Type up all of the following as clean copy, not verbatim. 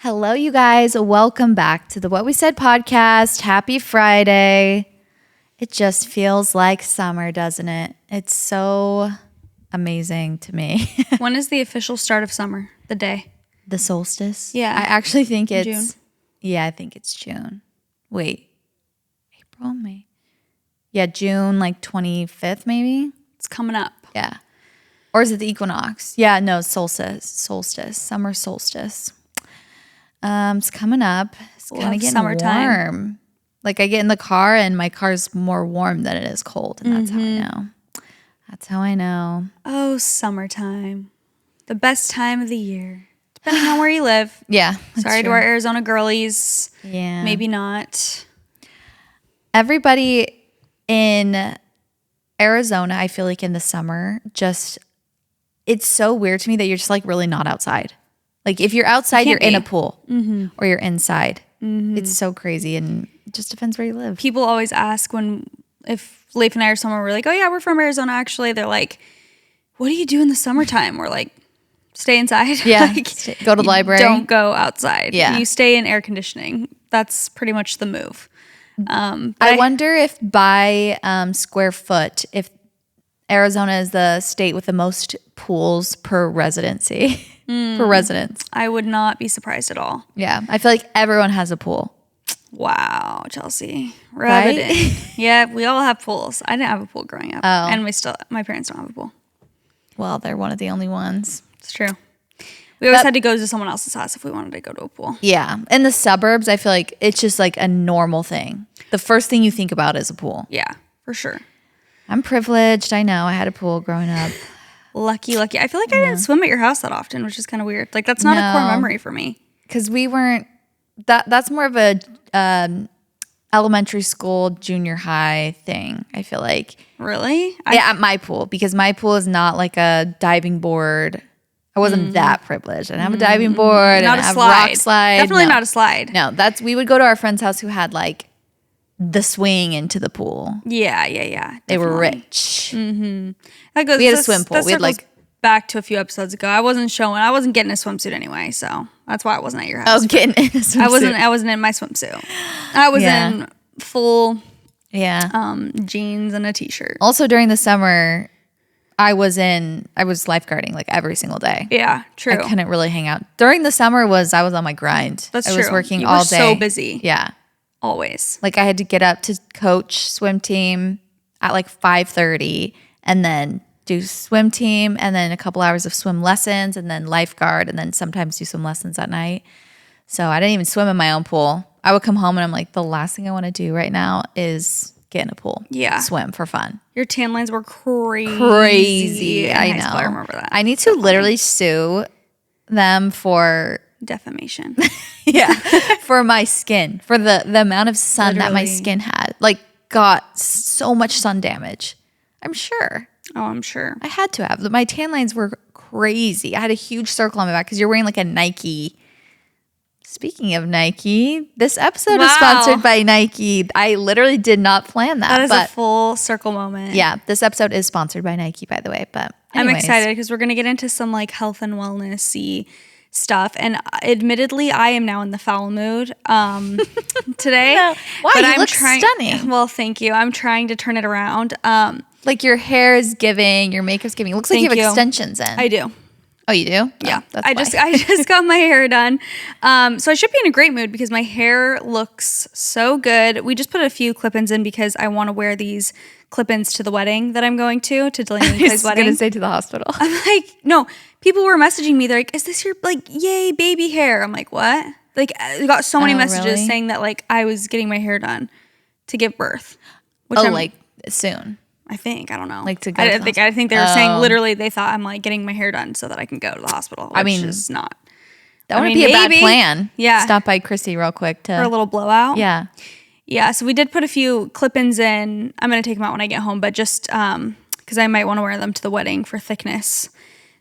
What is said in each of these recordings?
Hello, you guys. Welcome back to the What We Said podcast. Happy Friday. It just feels like summer, doesn't it? It's so amazing to me. When is the official start of summer? The day? The solstice? Yeah. I actually think it's June. Yeah, I think it's June. Wait. April, May. Yeah, June like 25th maybe? It's coming up. Yeah. Or is it the equinox? Yeah, no, solstice, summer solstice. It's coming up. It's kind of getting summertime. warm. Like I get in the car and my car's more warm than it is cold, and that's how I know. That's how I know. Oh, summertime. The best time of the year. Depending on where you live. Yeah. that's Sorry to true. our Arizona girlies. Yeah. Maybe not. Everybody in Arizona, I feel like in the summer, it's so weird to me that you're just like really not outside. Like if you're outside, you're in a pool or you're inside. It's so crazy, and it just depends where you live. People always ask if Leif and I are somewhere, we're like, oh yeah, we're from Arizona actually. They're like, what do you do in the summertime? We're like, stay inside. Yeah, Like, go to the library. Don't go outside. Yeah. You stay in air conditioning. That's pretty much the move. I wonder if by square foot, if Arizona is the state with the most pools per residency, per residence. I would not be surprised at all. Yeah, I feel like everyone has a pool. Wow, Chelsea. Rub Right? it in. Yeah, we all have pools. I didn't have a pool growing up. Oh. And my parents don't have a pool. Well, they're one of the only ones. It's true. We always had to go to someone else's house if we wanted to go to a pool. Yeah, in the suburbs, I feel like it's just like a normal thing. The first thing you think about is a pool. Yeah, for sure. I'm privileged. I know. I had a pool growing up. Lucky. I feel like I didn't swim at your house that often, which is kind of weird. Like, that's not a core No. memory for me. Because we weren't, that's more of a elementary school, junior high thing, I feel like. Really? Yeah, at my pool, because my pool is not like a diving board. I wasn't that privileged. I didn't have a diving board. Not I didn't a have slide. rock slide. Definitely No. not a slide. No, we would go to our friend's house who had like the swing into the pool. Yeah. They were definitely. rich. That goes, We had a swim pool. That We had, circles like- back to a few episodes ago. I wasn't getting a swimsuit anyway, so that's why I wasn't at your house. Oh, getting in a swimsuit. I wasn't in my swimsuit. I was Yeah. in full Yeah. jeans and a t-shirt. Also during the summer, I was lifeguarding like every single day. Yeah, true. I couldn't really hang out. During the summer I was on my grind. That's I was true. working You all were day. so busy. Yeah. Always. Like I had to get up to coach swim team at like 5:30 and then do swim team and then a couple hours of swim lessons and then lifeguard and then sometimes do some lessons at night. So I didn't even swim in my own pool. I would come home and I'm like, the last thing I want to do right now is get in a pool. Yeah. Swim for fun. Your tan lines were crazy. Crazy. in I high know. school. I remember that. I need to literally sue them for Defamation. for my skin, for the amount of sun that my Literally. skin had. Like got so much sun damage. I'm sure. Oh, I'm sure. I had to have. My tan lines were crazy. I had a huge circle on my back because you're wearing like a Nike. Speaking of Nike, this episode is Wow. sponsored by Nike. I literally did not plan that. That is but a full circle moment. yeah, this episode is sponsored by Nike, by the way. But I'm anyways. excited because we're going to get into some like health and wellness-y stuff. And admittedly, I am now in the foul mood today. No. Why? But You I'm look trying, stunning. Well, thank you. I'm trying to turn it around. Like your hair is giving, your makeup's giving. It looks like you have Thank you. extensions in. I do. Oh, you do? Yeah. Oh, that's I just got my hair done. So I should be in a great mood because my hair looks so good. We just put a few clip-ins in because I want to wear these clip-ins to the wedding that I'm going to Delaney and I Clay's was wedding. going to say to the hospital. I'm like, no, people were messaging me. They're like, is this your like, yay, baby hair? I'm like, what? Like, I got so many Oh, messages really? saying that like I was getting my hair done to give birth. Which Oh, I'm, like soon. I think, I don't know. Like to go I to didn't the think, I think they were saying Oh. literally they thought I'm like getting my hair done so that I can go to the hospital. Which I mean, is not. That I would mean, be a bad maybe. plan. Yeah. Stop by Chrissy real quick For a to. little blowout. Yeah. Yeah, so we did put a few clip-ins in. I'm going to take them out when I get home, but just because I might want to wear them to the wedding for thickness.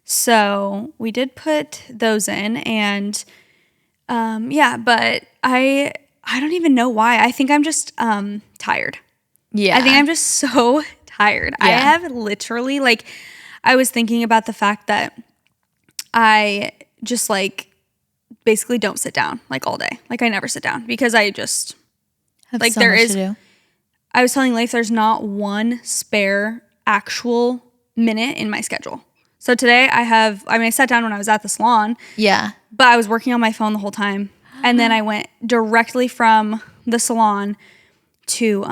So we did put those in, and yeah, but I don't even know why. I think I'm just tired. Yeah. I think I'm just so tired. I Yeah. have literally, like, I was thinking about the fact that I just, like, basically don't sit down like all day. Like I never sit down because I just Have like so there much is. to do. I was telling Leif there's not one spare actual minute in my schedule. So today I sat down when I was at the salon. Yeah. But I was working on my phone the whole time. And then I went directly from the salon to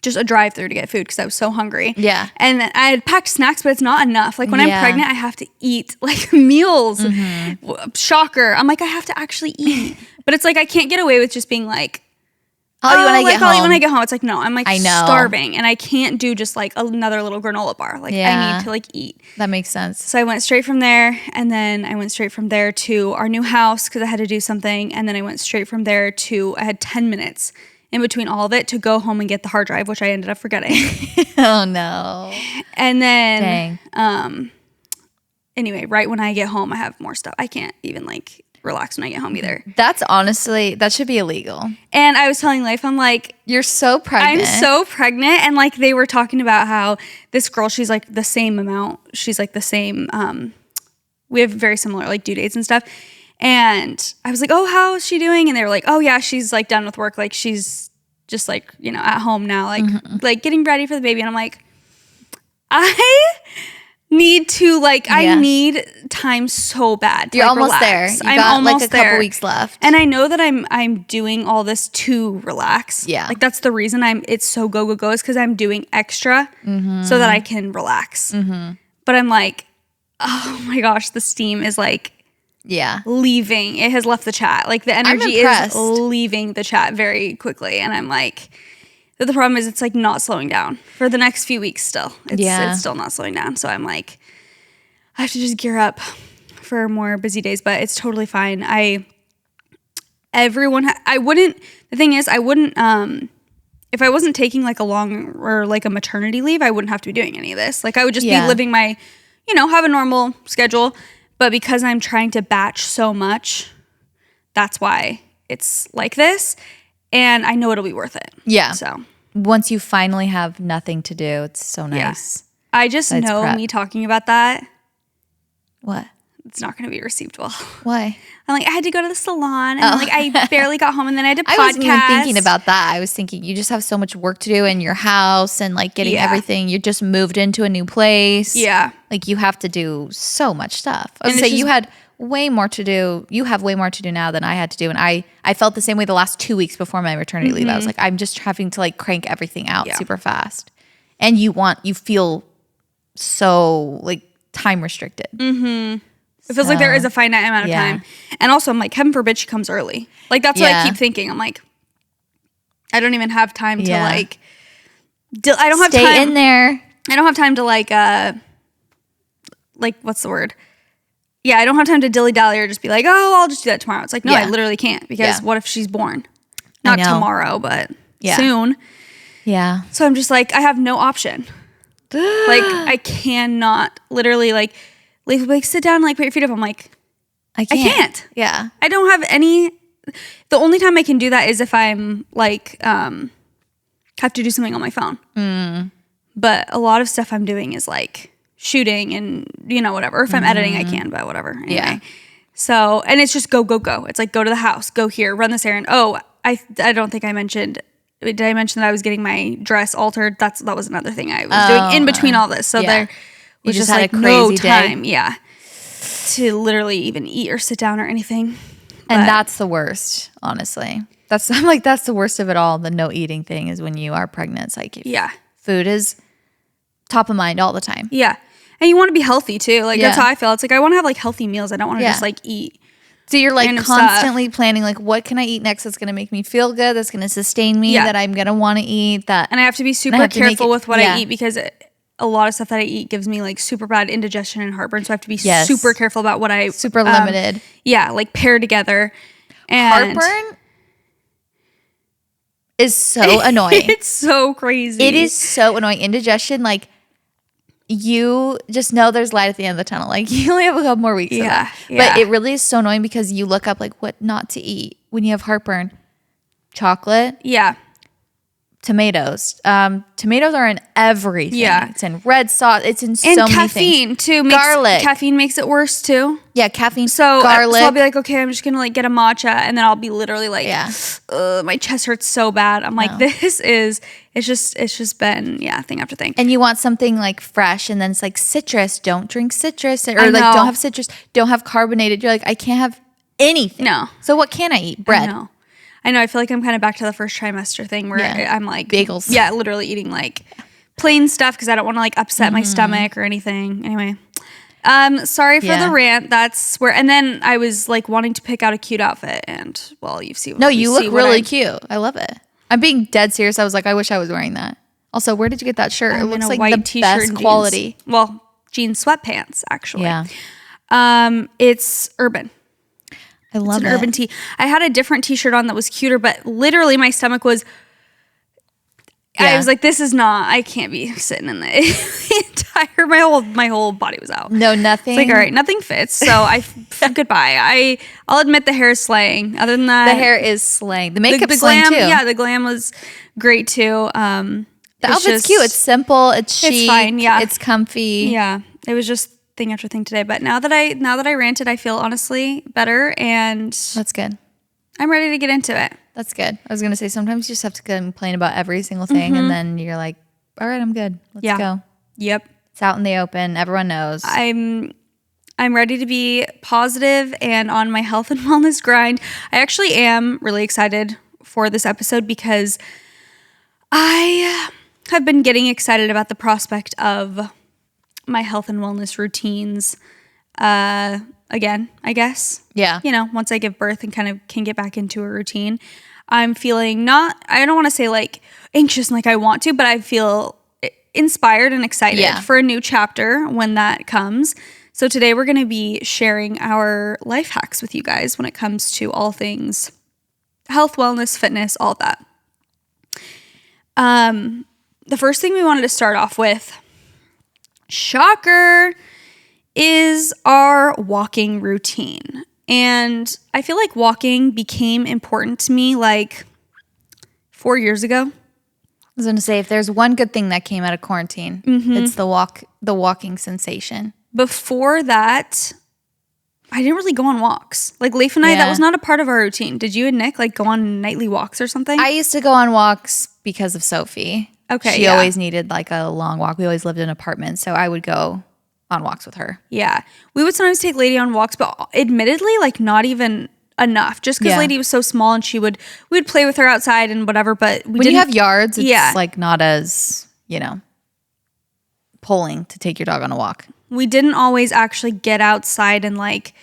just a drive-through to get food because I was so hungry. Yeah. And then I had packed snacks, but it's not enough. Like when I'm pregnant, I have to eat like meals. Shocker. I'm like, I have to actually eat. But it's like I can't get away with just being like, I'll eat when I get home. I'll eat when I get home. It's like, no, I'm like I know. starving. And I can't do just like another little granola bar. Like I need to like eat. That makes sense. So I went straight from there, and then I went straight from there to our new house because I had to do something, and then I went straight from there to, I had 10 minutes in between all of it to go home and get the hard drive, which I ended up forgetting. Oh no. And then, Dang. Anyway, right when I get home, I have more stuff. I can't even like relax when I get home either. That's honestly, that should be illegal. And I was telling Leif, I'm like, You're so pregnant. I'm so pregnant. And like they were talking about how this girl, she's like the same amount. She's like the same. We have very similar like due dates and stuff. And I was like, oh, how is she doing? And they were like, oh yeah, she's like done with work. Like she's just like, you know, at home now, like, like getting ready for the baby. And I'm like, I need to like, I need time so bad to, You're like, almost relax. there. You I'm got almost like a couple there. weeks left. And I know that I'm doing all this to relax. Yeah. Like that's the reason it's so go is because I'm doing extra so that I can relax. But I'm like, oh my gosh, the steam is like leaving. It has left the chat. Like the energy is leaving the chat very quickly. And I'm like, the problem is it's like not slowing down for the next few weeks still. It's still not slowing down. So I'm like, I have to just gear up for more busy days, but it's totally fine. I wouldn't, if I wasn't taking like a long or like a maternity leave, I wouldn't have to be doing any of this. Like I would just be living my, you know, have a normal schedule. But because I'm trying to batch so much, that's why it's like this. And I know it'll be worth it. Yeah. So once you finally have nothing to do, it's so nice. Yeah. I just know me talking about that. What? It's not going to be received well. Why? I'm like, I had to go to the salon and like I barely got home and then I had to podcast. I wasn't even thinking about that. I was thinking you just have so much work to do in your house and like getting everything. You just moved into a new place. Yeah. Like you have to do so much stuff. I would say you had way more to do. You have way more to do now than I had to do. And I felt the same way the last 2 weeks before my maternity leave. I was like, I'm just having to like crank everything out super fast. And you feel so like time restricted. It feels like there is a finite amount of time. And also I'm like, heaven forbid she comes early. Like that's what I keep thinking. I'm like, I don't even have time to like, I don't have time. Stay in there. I don't have time to like what's the word? Yeah, I don't have time to dilly-dally or just be like, oh, I'll just do that tomorrow. It's like, no, I literally can't because what if she's born? Not tomorrow, but soon. Yeah. So I'm just like, I have no option. Like I cannot literally like sit down and like put your feet up. I'm like, I can't. Yeah. I don't have any. The only time I can do that is if I'm like have to do something on my phone. But a lot of stuff I'm doing is like shooting and you know whatever. If I'm editing, I can, but whatever. Anyway. Yeah. So and it's just go. It's like go to the house, go here, run this errand. Oh, I don't think I mentioned. Did I mention that I was getting my dress altered? That was another thing I was doing in between all this. So there was just like no time. Yeah. To literally even eat or sit down or anything. And that's the worst, honestly. I'm like, that's the worst of it all. The no eating thing is when you are pregnant. It's like, food is top of mind all the time. Yeah. And you want to be healthy too. Like that's how I feel. It's like, I want to have like healthy meals. I don't want to just like eat. So you're like constantly planning, like, what can I eat next that's going to make me feel good, that's going to sustain me, that I'm going to want to eat. And I have to be super careful with what I eat because a lot of stuff that I eat gives me like super bad indigestion and heartburn. So I have to be super careful about what I... Super limited. Yeah, like pair together. And heartburn is so annoying. It's so crazy. It is so annoying. Indigestion, like... You just know there's light at the end of the tunnel. Like you only have a couple more weeks of that. But it really is so annoying because you look up like what not to eat when you have heartburn. Chocolate. Yeah. tomatoes. Tomatoes are in everything. Yeah. It's in red sauce. It's in so And many caffeine things. too. Garlic. Caffeine makes it worse too. Yeah, caffeine. So garlic. So I'll be like, okay, I'm just gonna like get a matcha, and then I'll be literally like, Yeah. My chest hurts so bad. I'm like, it's just been thing after thing. And you want something like fresh, and then it's like citrus. Don't drink citrus, or I like know. don't have citrus. Don't have carbonated. You're like, I can't have anything. No. So what can I eat? Bread. I know. I feel like I'm kind of back to the first trimester thing where I'm like bagels. Yeah, literally eating like plain stuff because I don't want to like upset my stomach or anything. Anyway, sorry for the rant. That's where. And then I was like wanting to pick out a cute outfit, and well, you see. No, you look really cute. I love it. I'm being dead serious. I was like, I wish I was wearing that. Also, where did you get that shirt? It looks like the t-shirt best and quality. Jeans. Well, jean sweatpants actually. Yeah. It's Urban. I love It's an Urban tee. I had a different t-shirt on that was cuter, but literally my stomach was. I was like, this is not. I can't be sitting in the entire. My whole body was out. No, nothing. It's like, all right, nothing fits. So goodbye. I'll admit the hair is slaying. Other than that, the hair is slaying. The makeup's the slaying glam, too. Yeah, the glam was great too. The outfit's cute. It's simple. It's chic. It's fine. Yeah, it's comfy. Yeah, it was just thing after thing today. But now that I ranted, I feel honestly better, and That's good. I'm ready to get into it. That's good. I was gonna say sometimes you just have to complain about every single thing, and then you're like, all right, I'm good. Let's go. Yep. It's out in the open. Everyone knows. I'm ready to be positive and on my health and wellness grind. I actually am really excited for this episode because I have been getting excited about the prospect of my health and wellness routines again, I guess. Yeah. You know, once I give birth and kind of can get back into a routine, I'm feeling I don't want to say like anxious and like I want to, but I feel inspired and excited for a new chapter when that comes. So today we're going to be sharing our life hacks with you guys when it comes to all things health, wellness, fitness, all of that. The first thing we wanted to start off with, shocker, is our walking routine. And I feel like walking became important to me like 4 years ago. I was gonna say, if there's one good thing that came out of quarantine, it's the walking sensation. Before that, I didn't really go on walks. Like Leif and I, that was not a part of our routine. Did you and Nick like go on nightly walks or something? I used to go on walks because of Sophie. Okay, she always needed like a long walk. We always lived in an apartment, so I would go on walks with her. Yeah. We would sometimes take Lady on walks, but admittedly, like not even enough. Just because Lady was so small and we would play with her outside and whatever, but when you have yards, it's like not as, pulling to take your dog on a walk. We didn't always actually get outside and like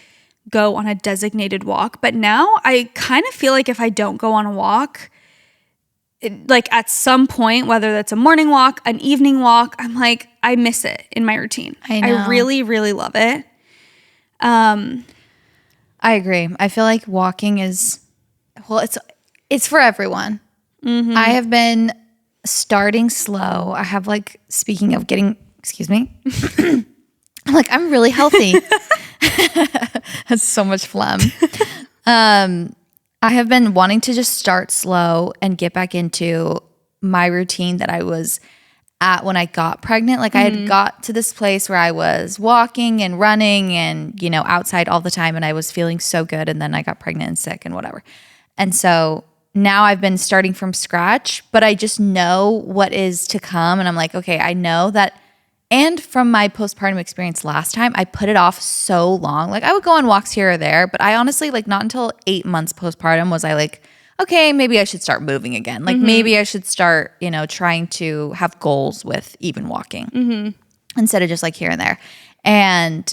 go on a designated walk. But now I kind of feel like if I don't go on a walk, like at some point, whether that's a morning walk, an evening walk, I'm like, I miss it in my routine. I know. I really, really love it. I agree. I feel like walking is, it's for everyone. Mm-hmm. I have been starting slow. I have like, speaking of getting, excuse me, I'm like, I'm really healthy. That's so much phlegm. I have been wanting to just start slow and get back into my routine that I was at when I got pregnant. Like I had got to this place where I was walking and running and, outside all the time, and I was feeling so good. And then I got pregnant and sick and whatever. And so now I've been starting from scratch, but I just know what is to come. And I'm like, okay, I know that. And from my postpartum experience last time, I put it off so long. Like I would go on walks here or there, but I honestly, like not until 8 months postpartum was I like, okay, maybe I should start moving again. Like maybe I should start, trying to have goals with even walking instead of just like here and there. And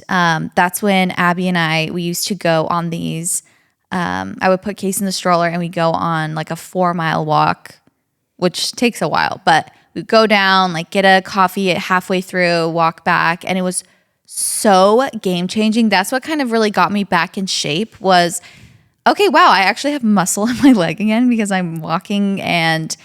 that's when Abby and we used to go on these, I would put Case in the stroller and we go on like a 4-mile walk, which takes a while, but we'd go down, like get a coffee at halfway through, walk back. And it was so game changing. That's what kind of really got me back in shape was, okay, wow, I actually have muscle in my leg again because I'm walking, and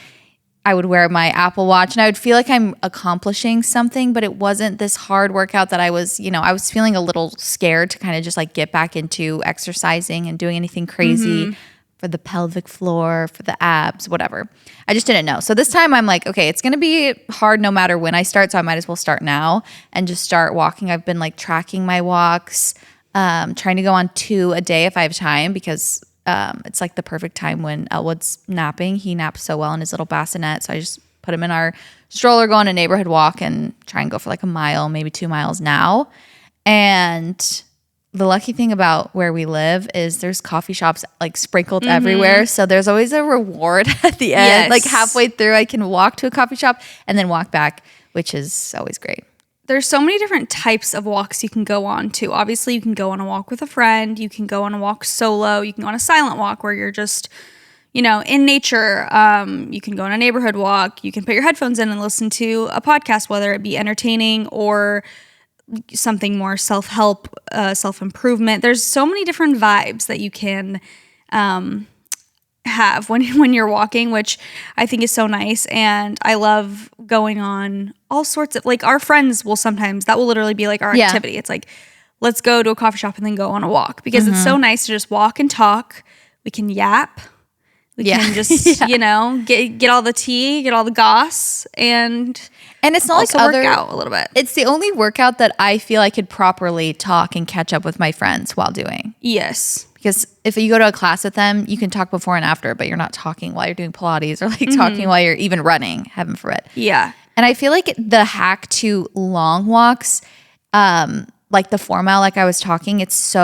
I would wear my Apple Watch and I would feel like I'm accomplishing something, but it wasn't this hard workout that I was, I was feeling a little scared to kind of just like get back into exercising and doing anything crazy. for the pelvic floor, for the abs, whatever. I just didn't know. So this time I'm like, okay, it's going to be hard no matter when I start. So I might as well start now and just start walking. I've been like tracking my walks, trying to go on 2 a day if I have time, because it's like the perfect time when Elwood's napping. He naps so well in his little bassinet. So I just put him in our stroller, go on a neighborhood walk and try and go for like a mile, maybe 2 miles now. And the lucky thing about where we live is there's coffee shops like sprinkled everywhere. So there's always a reward at the end. Yes. Like halfway through, I can walk to a coffee shop and then walk back, which is always great. There's so many different types of walks you can go on too. Obviously, you can go on a walk with a friend. You can go on a walk solo. You can go on a silent walk where you're just, in nature. You can go on a neighborhood walk. You can put your headphones in and listen to a podcast, whether it be entertaining or something more self-help, self-improvement. There's so many different vibes that you can have when you're walking, which I think is so nice. And I love going on all sorts of, like, our friends will sometimes, that will literally be like our activity. It's like, let's go to a coffee shop and then go on a walk, because it's so nice to just walk and talk. We can yap. We can just, get all the tea, get all the goss, and it's not also like work out a little bit. It's the only workout that I feel I could properly talk and catch up with my friends while doing. Yes. Because if you go to a class with them, you can talk before and after, but you're not talking while you're doing Pilates or like talking while you're even running, heaven forbid. Yeah. And I feel like the hack to long walks, like the 4 mile, like I was talking, that's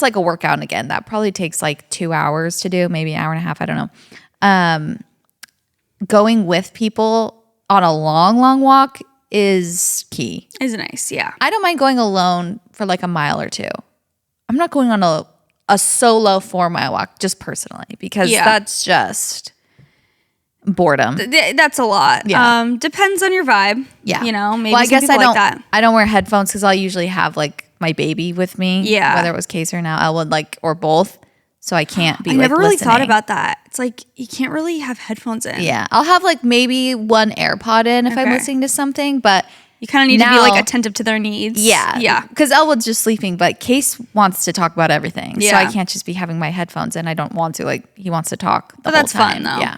like a workout. And again, that probably takes like 2 hours to do, maybe an hour and a half. I don't know. Going with people on a long walk is key. Is nice. Yeah. I don't mind going alone for like a mile or 2. I'm not going on a solo 4 mile walk just personally, because that's just boredom. That's a lot. Yeah. Depends on your vibe. Yeah. Maybe I guess I don't wear headphones because I'll usually have like my baby with me. Yeah. Whether it was Case or now, Elwood, or both. So I can't be I never really thought listening. about that. It's like you can't really have headphones in. Yeah. I'll have like maybe one AirPod in if I'm listening to something, but you kind of need to be like attentive to their needs. Yeah. Yeah. Because Elwood's just sleeping, but Case wants to talk about everything. Yeah. So I can't just be having my headphones in. I don't want to. Like, he wants to talk the whole that's time. fun though. Yeah.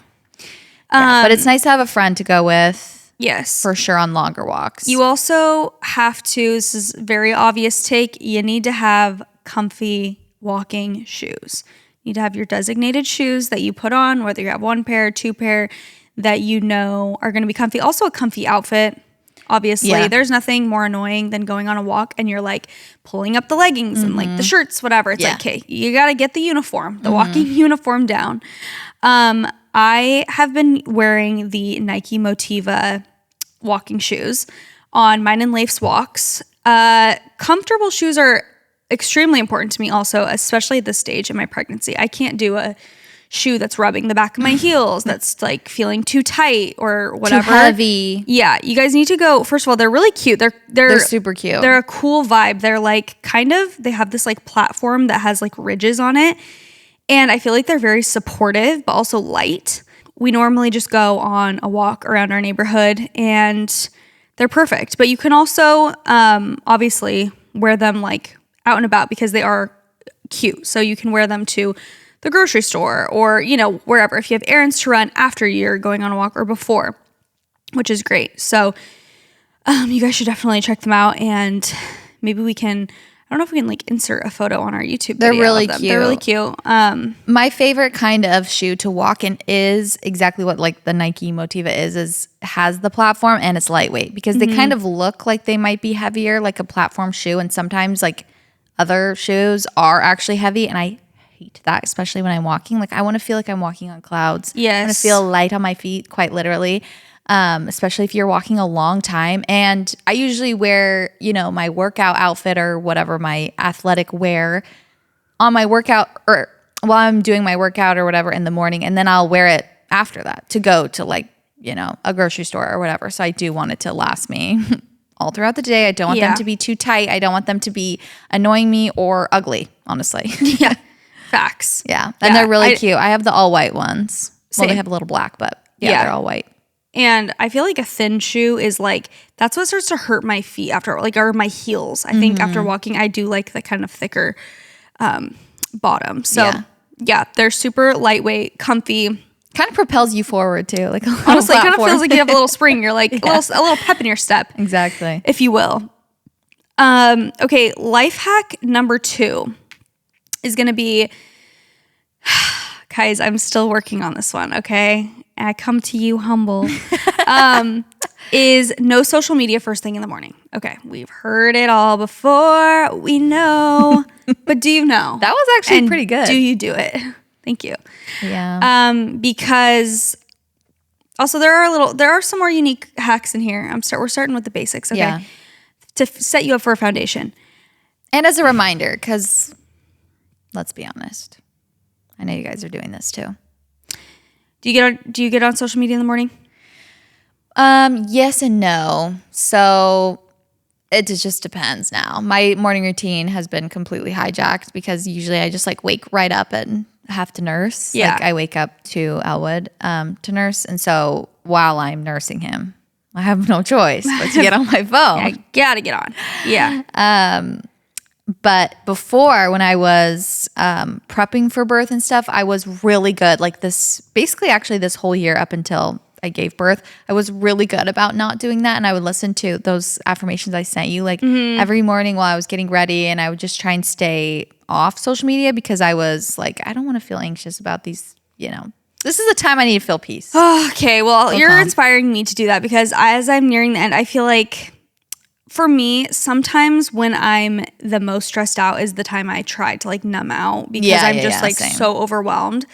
But it's nice to have a friend to go with. Yes. For sure on longer walks. You also have to, this is a very obvious take, you need to have comfy walking shoes. You need to have your designated shoes that you put on, whether you have 1 pair, 2 pair, that are going to be comfy. Also a comfy outfit. Obviously, there's nothing more annoying than going on a walk and you're like pulling up the leggings and like the shirts, whatever. It's like, okay, you got to get the uniform, the walking uniform down. I have been wearing the Nike Motiva walking shoes on mine and Leif's walks. Comfortable shoes are extremely important to me also, especially at this stage in my pregnancy. I can't do a shoe that's rubbing the back of my heels, that's like feeling too tight or whatever. Too heavy. Yeah, you guys need to go. First of all, they're really cute. They're super cute. They're a cool vibe. They're like they have this like platform that has like ridges on it. And I feel like they're very supportive, but also light. We normally just go on a walk around our neighborhood and they're perfect. But you can also obviously wear them like out and about because they are cute. So you can wear them to the grocery store or, wherever. If you have errands to run after you're going on a walk or before, which is great. So you guys should definitely check them out, and maybe we can, I don't know if we can like insert a photo on our YouTube video. They're really cute. They're really cute. My favorite kind of shoe to walk in is exactly what like the Nike Motiva is has the platform and it's lightweight, because they kind of look like they might be heavier, like a platform shoe. And sometimes like other shoes are actually heavy, and I hate that, especially when I'm walking. Like, I want to feel like I'm walking on clouds. Yes. I want to feel light on my feet, quite literally, especially if you're walking a long time. And I usually wear, my workout outfit or whatever, my athletic wear on my workout or while I'm doing my workout or whatever in the morning. And then I'll wear it after that to go to like, a grocery store or whatever. So I do want it to last me all throughout the day. I don't want them to be too tight. I don't want them to be annoying me or ugly, honestly. Yeah. Facts. Yeah. And they're really cute. I have the all white ones. Well, they have a little black, but they're all white. And I feel like a thin shoe is like, that's what starts to hurt my feet after, like, or my heels. I think after walking, I do like the kind of thicker bottom. So Yeah, they're super lightweight, comfy. Kind of propels you forward too. Like Honestly, it kind of feels like you have a little spring. You're like a little pep in your step. Exactly. If you will. Okay, life hack number 2 is going to be, guys, I'm still working on this one, okay? I come to you humble. Is no social media first thing in the morning. Okay, we've heard it all before. We know. But do you know? That was actually pretty good. Do you do it? Thank you. Yeah. Because also there are some more unique hacks in here. We're starting with the basics, okay? Yeah. To set you up for a foundation. And as a reminder, because let's be honest, I know you guys are doing this too. Do you get on social media in the morning? Yes and no. So it just depends now. My morning routine has been completely hijacked because usually I just like wake right up and have to nurse. Yeah. Like I wake up to Elwood to nurse. And so while I'm nursing him, I have no choice but to get on my phone. I gotta get on. Yeah. But before, when I was prepping for birth and stuff, I was really good. Like basically this whole year up until I gave birth, I was really good about not doing that. And I would listen to those affirmations I sent you like every morning while I was getting ready. And I would just try and stay off social media because I was like, I don't want to feel anxious about these, this is the time I need to feel peace. Okay, well, you're inspiring me to do that because as I'm nearing the end, I feel like for me, sometimes when I'm the most stressed out is the time I try to like numb out because I'm just like same. so overwhelmed.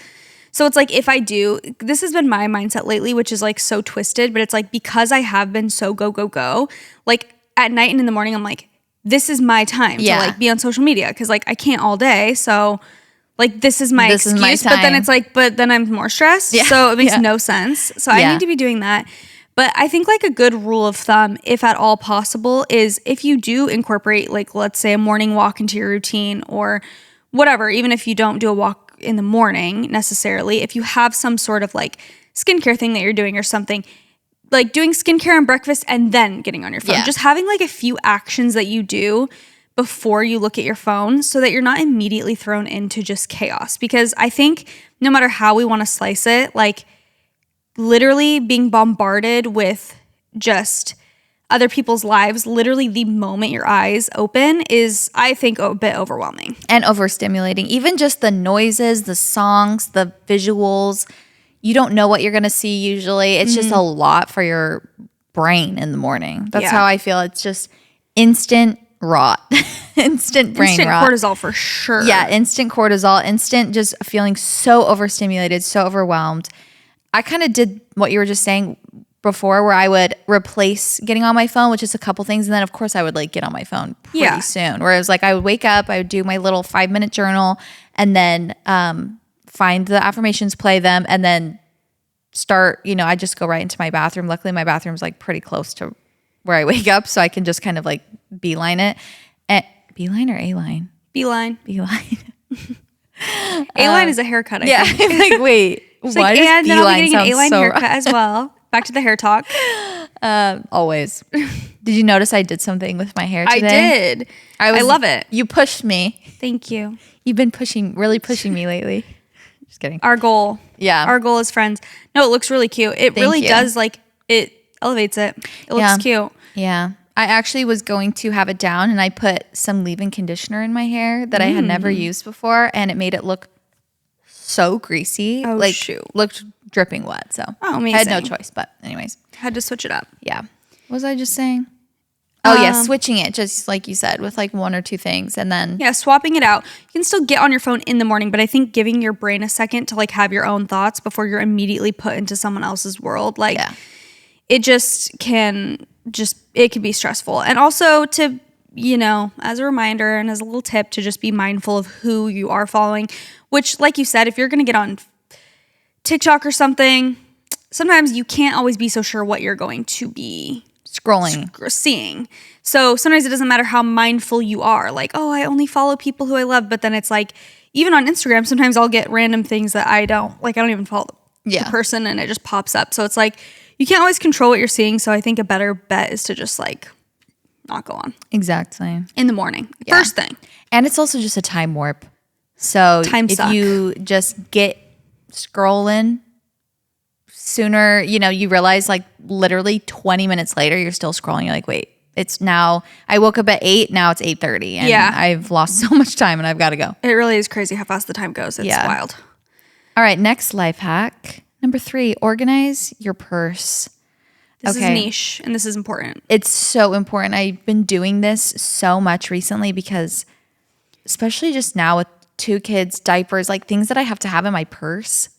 So it's like if I do, this has been my mindset lately, which is like so twisted, but it's like because I have been so go, like at night and in the morning, I'm like, this is my time to like be on social media because like I can't all day. So like this is my excuse, but then it's like, but then I'm more stressed. Yeah. So it makes no sense. So I need to be doing that. But I think like a good rule of thumb, if at all possible, is if you do incorporate like, let's say a morning walk into your routine or whatever, even if you don't do a walk in the morning necessarily, if you have some sort of like skincare thing that you're doing or something, like doing skincare and breakfast and then getting on your phone, just having like a few actions that you do before you look at your phone so that you're not immediately thrown into just chaos. Because I think no matter how we want to slice it, like literally being bombarded with just other people's lives, literally the moment your eyes open is, I think, a bit overwhelming. And overstimulating. Even just the noises, the songs, the visuals. You don't know what you're going to see usually. It's just a lot for your brain in the morning. That's how I feel. It's just instant rot. Instant brain rot. Instant cortisol for sure. Yeah, instant cortisol. Instant just feeling so overstimulated, so overwhelmed. I kind of did what you were just saying before where I would replace getting on my phone with just a couple things. And then, of course, I would like get on my phone pretty soon. Where it was like I would wake up, I would do my little 5-minute journal and then find the affirmations, play them, and then start, I just go right into my bathroom. Luckily, my bathroom's like pretty close to where I wake up. So I can just kind of like beeline it. Beeline or A-line? Beeline. A-line. A-line is a haircut, I think. I'm like, wait. Why does and then I'll be getting an A-line so haircut as well. Back to the hair talk. Always. Did you notice I did something with my hair today? I did. I love it. You pushed me. Thank you. You've been really pushing me lately. Just kidding. Our goal. Yeah. Our goal is friends. No, it looks really cute. It really does, like, it elevates it. It looks cute. Yeah. I actually was going to have it down and I put some leave-in conditioner in my hair that I had never used before and it made it look so greasy. Oh, like, shoot. Looked dripping wet. So amazing. I had no choice, but anyways. Had to switch it up. Yeah. What was I just saying? Oh, yeah. Switching it, just like you said, with like 1 or 2 things and then. Yeah, swapping it out. You can still get on your phone in the morning, but I think giving your brain a second to like have your own thoughts before you're immediately put into someone else's world. Like it can be stressful. And also to, as a reminder and as a little tip to just be mindful of who you are following, which like you said, if you're going to get on TikTok or something, sometimes you can't always be so sure what you're going to be seeing. So sometimes it doesn't matter how mindful you are. Like, oh, I only follow people who I love. But then it's like, even on Instagram, sometimes I'll get random things that I don't even follow the person and it just pops up. So it's like, you can't always control what you're seeing. So I think a better bet is to just like not go on. Exactly. In the morning. First thing. And it's also just a time warp. So Time if suck. you just get scrolling sooner, you realize like literally 20 minutes later, you're still scrolling. You're like, wait, it's now, I woke up at 8, now it's 8:30 and Yeah. I've lost so much time and I've got to go. It really is crazy how fast the time goes. It's wild. All right, next life hack. Number 3, organize your purse. This is niche and this is important. It's so important. I've been doing this so much recently because especially just now with 2 kids, diapers, like things that I have to have in my purse,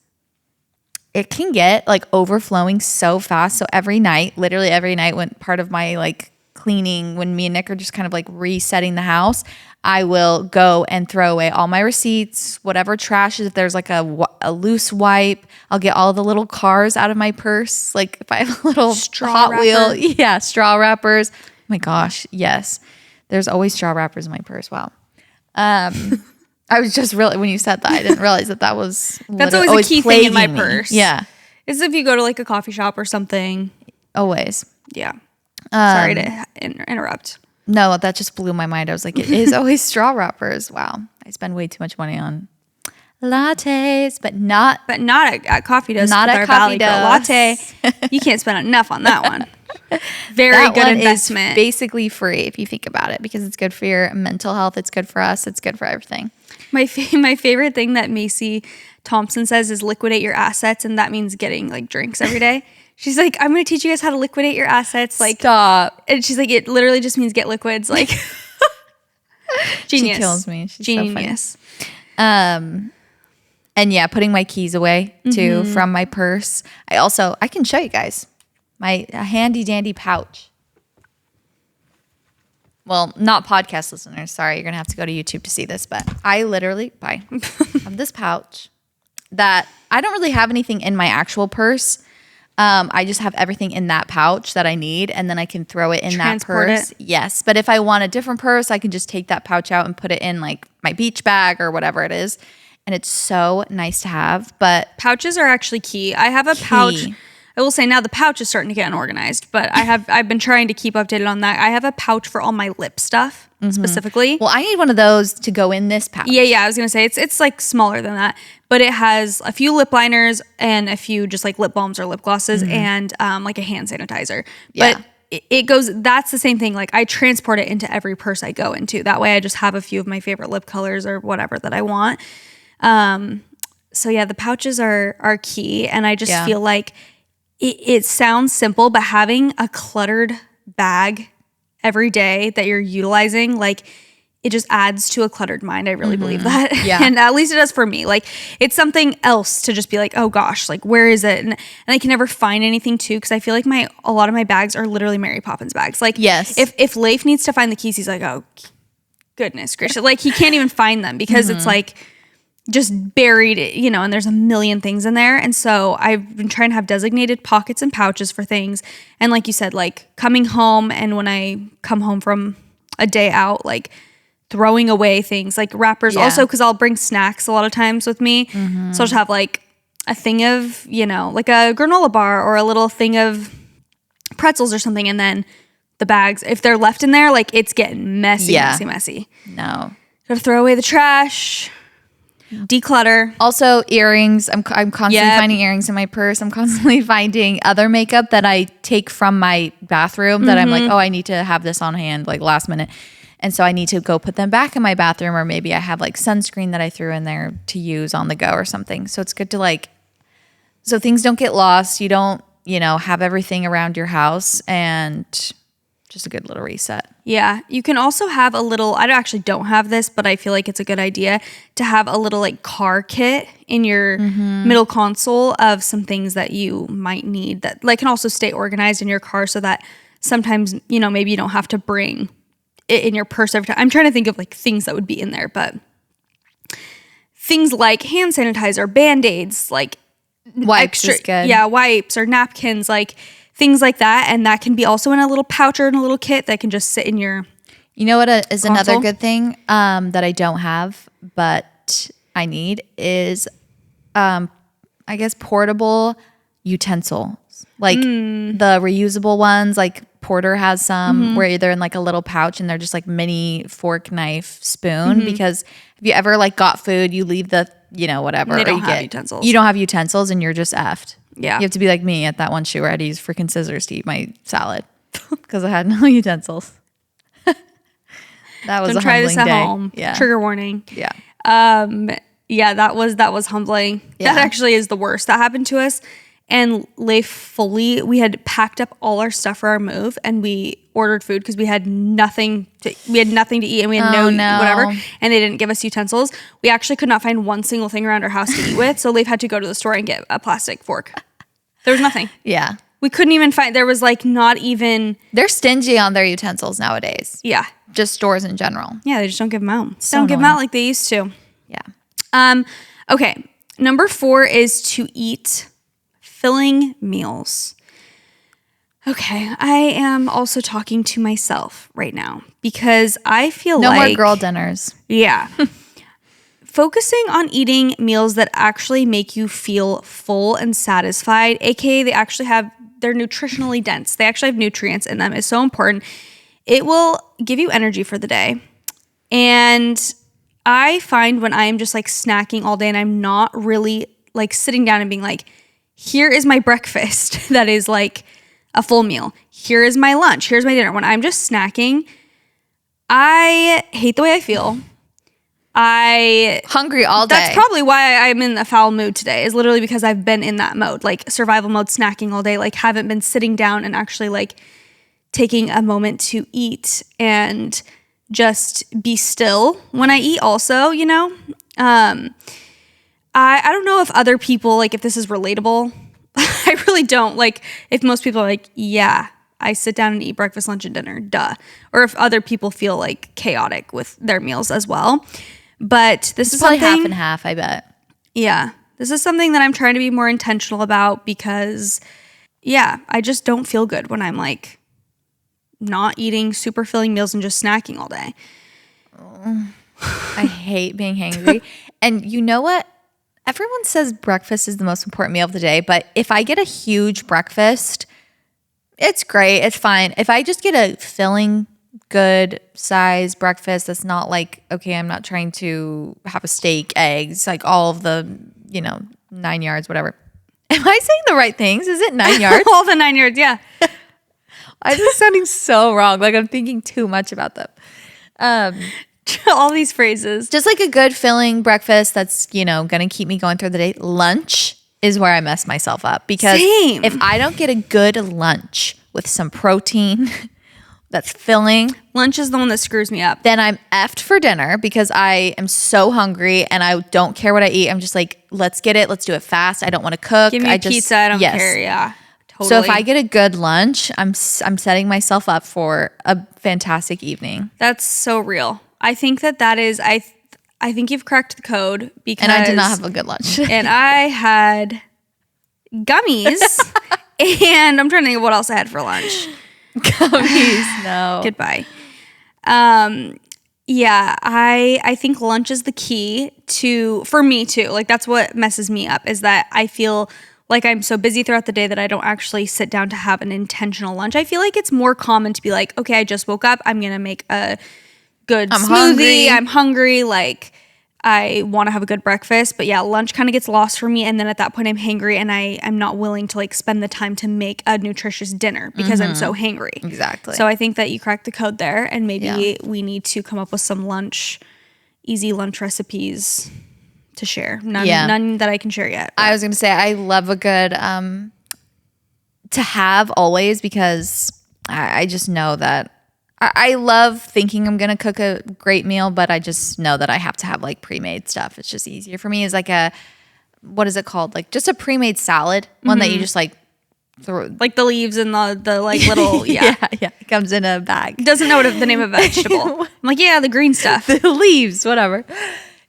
it can get like overflowing so fast. So literally every night when part of my like cleaning, when me and Nick are just kind of like resetting the house, I will go and throw away all my receipts, whatever trash is. If there's like a loose wipe, I'll get all the little cars out of my purse. Like if I have a little Hot Wheel, straw wrappers. Oh my gosh, yes. There's always straw wrappers in my purse. Wow. I was just really, when you said that, I didn't realize that was that's always a key thing in my purse. Yeah. Is if you go to like a coffee shop or something. Always. Yeah. Sorry to interrupt. No, that just blew my mind. I was like, it is always straw wrappers. Wow. I spend way too much money on lattes, but not at Coffee Dose. Not at Coffee Dose. Latte. You can't spend enough on that one. Very that good one investment. Is basically free if you think about it because it's good for your mental health. It's good for us. It's good for everything. My favorite thing that Macy Thompson says is liquidate your assets, and that means getting like drinks every day. She's like, I'm going to teach you guys how to liquidate your assets. Like, stop. And she's like, it literally just means get liquids. Like, genius. She kills me. She's genius. So funny. And yeah, putting my keys away too from my purse. I can show you guys a handy dandy pouch. Well, not podcast listeners. Sorry, you're going to have to go to YouTube to see this. But I literally have this pouch that I don't really have anything in my actual purse. I just have everything in that pouch that I need, and then I can throw it in Transport that purse. Yes, but if I want a different purse, I can just take that pouch out and put it in like my beach bag or whatever it is. And it's so nice to have. But pouches are actually key. I have a pouch. I will say now the pouch is starting to get unorganized, but I've been trying to keep updated on that. I have a pouch for all my lip stuff specifically. Well, I need one of those to go in this pouch. Yeah. I was gonna say it's like smaller than that, but it has a few lip liners and a few just like lip balms or lip glosses and like a hand sanitizer. Yeah. But it goes. That's the same thing. Like I transport it into every purse I go into. That way, I just have a few of my favorite lip colors or whatever that I want. So yeah, the pouches are key, and I just feel like it sounds simple, but having a cluttered bag every day that you're utilizing, like it just adds to a cluttered mind. I really believe that. Yeah. And at least it does for me. Like it's something else to just be like, oh gosh, like where is it? And I can never find anything too, because I feel like a lot of my bags are literally Mary Poppins bags. Like yes. If Leif needs to find the keys, he's like, oh goodness gracious. Like he can't even find them because it's like just buried, and there's a million things in there. And so I've been trying to have designated pockets and pouches for things. And like you said, like coming home, and when I come home from a day out, like throwing away things like wrappers also, because I'll bring snacks a lot of times with me. So I'll just have like a thing of, like a granola bar or a little thing of pretzels or something. And then the bags, if they're left in there, like it's getting messy. No. Gotta throw away the trash. Declutter. Also earrings. I'm constantly finding earrings in my purse. I'm constantly finding other makeup that I take from my bathroom that I'm like, oh, I need to have this on hand like last minute. And so I need to go put them back in my bathroom, or maybe I have like sunscreen that I threw in there to use on the go or something. So it's good to so things don't get lost. You don't, have everything around your house, and just a good little reset. Yeah. You can also have a little, I actually don't have this, but I feel like it's a good idea to have a little like car kit in your middle console of some things that you might need that like can also stay organized in your car, so that sometimes, maybe you don't have to bring it in your purse every time. I'm trying to think of like things that would be in there, but things like hand sanitizer, Band-Aids, like wipes is good. Yeah, wipes or napkins, like things like that. And that can be also in a little pouch or in a little kit that can just sit in your You know what is another good thing that I don't have, but I need is, I guess, portable utensils, like the reusable ones. Like Porter has some where they're in like a little pouch and they're just like mini fork, knife, spoon. Because if you ever like got food, you leave the whatever. They don't you have utensils. You don't have utensils and you're just effed. Yeah. You have to be like me at that one shoe where I had to use freaking scissors to eat my salad because I had no utensils. That was Don't a try this humbling at day. home. Yeah. Trigger warning. Yeah. Yeah, that was humbling. Yeah. That actually is the worst. That happened to us. And we had packed up all our stuff for our move and we ordered food because we had nothing to eat and we had no whatever. And they didn't give us utensils. We actually could not find one single thing around our house to eat with. So Leif had to go to the store and get a plastic fork. There was nothing. Yeah. We couldn't even find, there was like not even. They're stingy on their utensils nowadays. Yeah. Just stores in general. Yeah, they just don't give them out. So Don't give them annoying. out like they used to. Yeah. Okay. Number 4 is to eat filling meals. Okay. I am also talking to myself right now because I feel No like. more girl dinners. Yeah. Focusing on eating meals that actually make you feel full and satisfied, aka they're nutritionally dense. They actually have nutrients in them. Is so important. It will give you energy for the day. And I find when I am just like snacking all day and I'm not really like sitting down and being like, here is my breakfast that is like a full meal. Here is my lunch. Here's my dinner. When I'm just snacking, I hate the way I feel. Hungry all day. That's probably why I'm in a foul mood today, is literally because I've been in that mode, like survival mode, snacking all day, like haven't been sitting down and actually like taking a moment to eat and just be still when I eat also, I don't know if other people, like if this is relatable. I really don't. Like if most people are like, yeah, I sit down and eat breakfast, lunch, and dinner, duh. Or if other people feel like chaotic with their meals as well. But this is probably something, half and half, I bet. yeah, this is something that I'm trying to be more intentional about because, yeah, I just don't feel good when I'm like not eating super filling meals and just snacking all day. I hate being hangry. And you know what? Everyone says breakfast is the most important meal of the day, but if I get a huge breakfast, it's great. It's fine. If I just get a filling, good size breakfast that's not like, okay, I'm not trying to have a steak, eggs, like all of the, 9 yards, whatever. Am I saying the right things? Is it 9 yards? All the 9 yards, yeah. I'm just sounding so wrong. Like I'm thinking too much about them. All these phrases. Just like a good filling breakfast that's, going to keep me going through the day. Lunch is where I mess myself up because Same. if I don't get a good lunch with some protein that's filling, Lunch is the one that screws me up. then I'm effed for dinner because I am so hungry and I don't care what I eat. I'm just like, let's get it. Let's do it fast. I don't want to cook. Give me pizza. I don't care. Yeah, totally. So if I get a good lunch, I'm setting myself up for a fantastic evening. That's so real. I think that is, I think you've cracked the code because. And I did not have a good lunch. And I had gummies and I'm trying to think of what else I had for lunch. Gummies, no. Goodbye. Yeah, I think lunch is the key for me too. Like that's what messes me up is that I feel like I'm so busy throughout the day that I don't actually sit down to have an intentional lunch. I feel like it's more common to be like, okay, I just woke up. I'm going to make a good smoothie. Hungry. I'm hungry. Like I want to have a good breakfast, but yeah, lunch kind of gets lost for me. And then at that point I'm hangry and I'm not willing to like spend the time to make a nutritious dinner because I'm so hangry. Exactly. So I think that you cracked the code there and maybe we need to come up with some easy lunch recipes to share. None that I can share yet. I was going to say, I love a good, to have always because I just know that I love thinking I'm going to cook a great meal, but I just know that I have to have like pre-made stuff. It's just easier for me. It's like what is it called? Like just a pre-made salad, one that you just like throw. Like the leaves and the like little, yeah. It comes in a bag. Doesn't know what the name of a vegetable. I'm like, yeah, the green stuff. The leaves, whatever.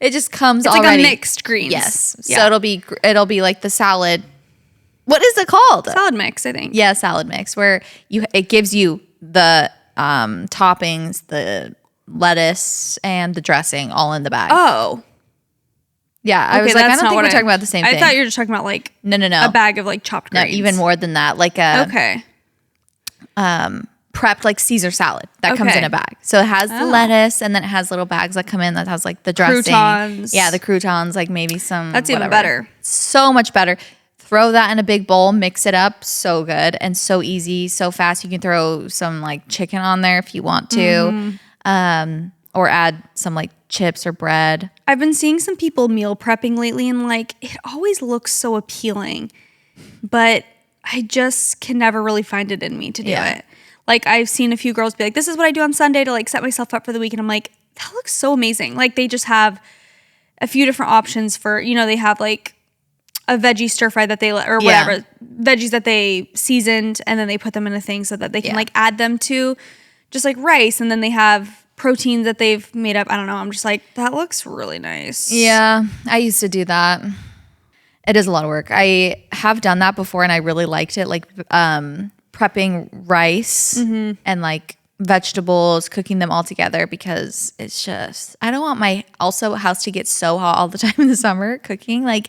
It just comes It's already. like a mixed greens. Yes. Yeah. So it'll be like the salad. What is it called? Salad mix, I think. Yeah, salad mix where it gives you the toppings, the lettuce and the dressing all in the bag. Oh. Yeah, I was like, I don't think we're talking about the same thing. I thought you were just talking about like no, a bag of like chopped grains. No, even more than that. Like a okay. Prepped like Caesar salad that comes in a bag. So it has the lettuce, and then it has little bags that come in that has like the dressing. Croutons. Yeah, the croutons, like maybe some. That's whatever. even better. So much better. Throw that in a big bowl, mix it up. So good and so easy, so fast. You can throw some like chicken on there if you want to, or add some like chips or bread. I've been seeing some people meal prepping lately, and like it always looks so appealing, but I just can never really find it in me to do it. Like I've seen a few girls be like, this is what I do on Sunday to like set myself up for the week. And I'm like, that looks so amazing. Like they just have a few different options for, you know, they have like a veggie stir fry that they, or whatever, veggies that they seasoned, and then they put them in a thing so that they can like add them to just like rice. And then they have proteins that they've made up. I don't know. I'm just like, that looks really nice. Yeah, I used to do that. It is a lot of work. I have done that before and I really liked it. Like prepping rice and like vegetables, cooking them all together, because it's just, I don't want my house to get so hot all the time in the summer cooking. Like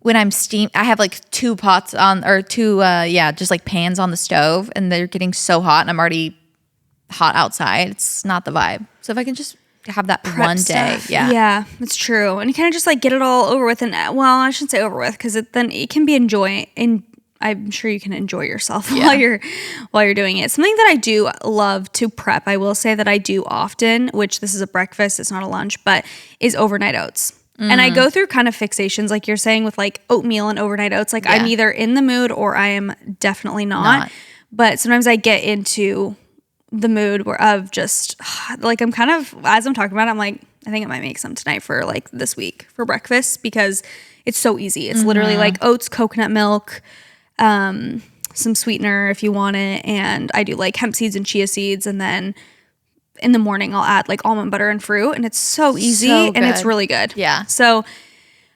when I'm I have like two pots on, or two, just like pans on the stove, and they're getting so hot and I'm already hot outside. It's not the vibe. So if I can just have that prep one day. Stuff. Yeah, it's true. And you kind of just like get it all over with. And well, I shouldn't say over with, because then it can be and I'm sure you can enjoy yourself while you're doing it. Something that I do love to prep, I will say that I do often, which this is a breakfast, it's not a lunch, but is overnight oats. And I go through kind of fixations, like you're saying, with like oatmeal and overnight oats. Like I'm either in the mood or I am definitely not. But sometimes I get into the mood of just like, I'm kind of, as I'm talking about it, I'm like, I think I might make some tonight for like this week for breakfast, because it's so easy. It's literally like oats, coconut milk, some sweetener if you want it, and I do like hemp seeds and chia seeds, and then in the morning I'll add like almond butter and fruit, and it's so easy and it's really good. Yeah. So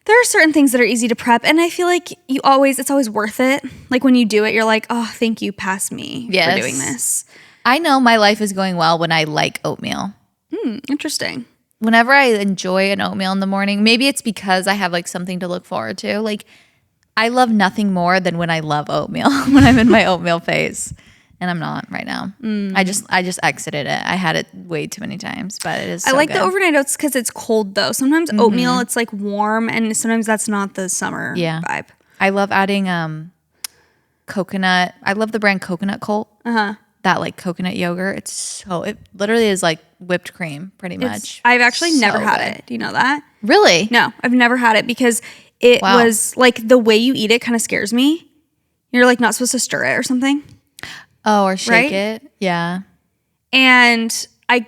there are certain things that are easy to prep, and I feel like it's always worth it. Like when you do it, you're like, oh, thank you, past me for doing this. I know my life is going well when I like oatmeal. Interesting. Whenever I enjoy an oatmeal in the morning, maybe it's because I have like something to look forward to. Like I love nothing more than when I love oatmeal, when I'm in my oatmeal phase. And I'm not right now. I just exited it. I had it way too many times, but it is so I like good. the overnight oats because it's cold though. Sometimes oatmeal, it's like warm, and sometimes that's not the summer vibe. I love adding coconut. I love the brand Coconut Cult. That like coconut yogurt. It literally is like whipped cream pretty much. I've actually never had it. Do you know that? Really? No, I've never had it because it was like the way you eat it kind of scares me. You're like not supposed to stir it or something. Oh, or shake it. Yeah. And I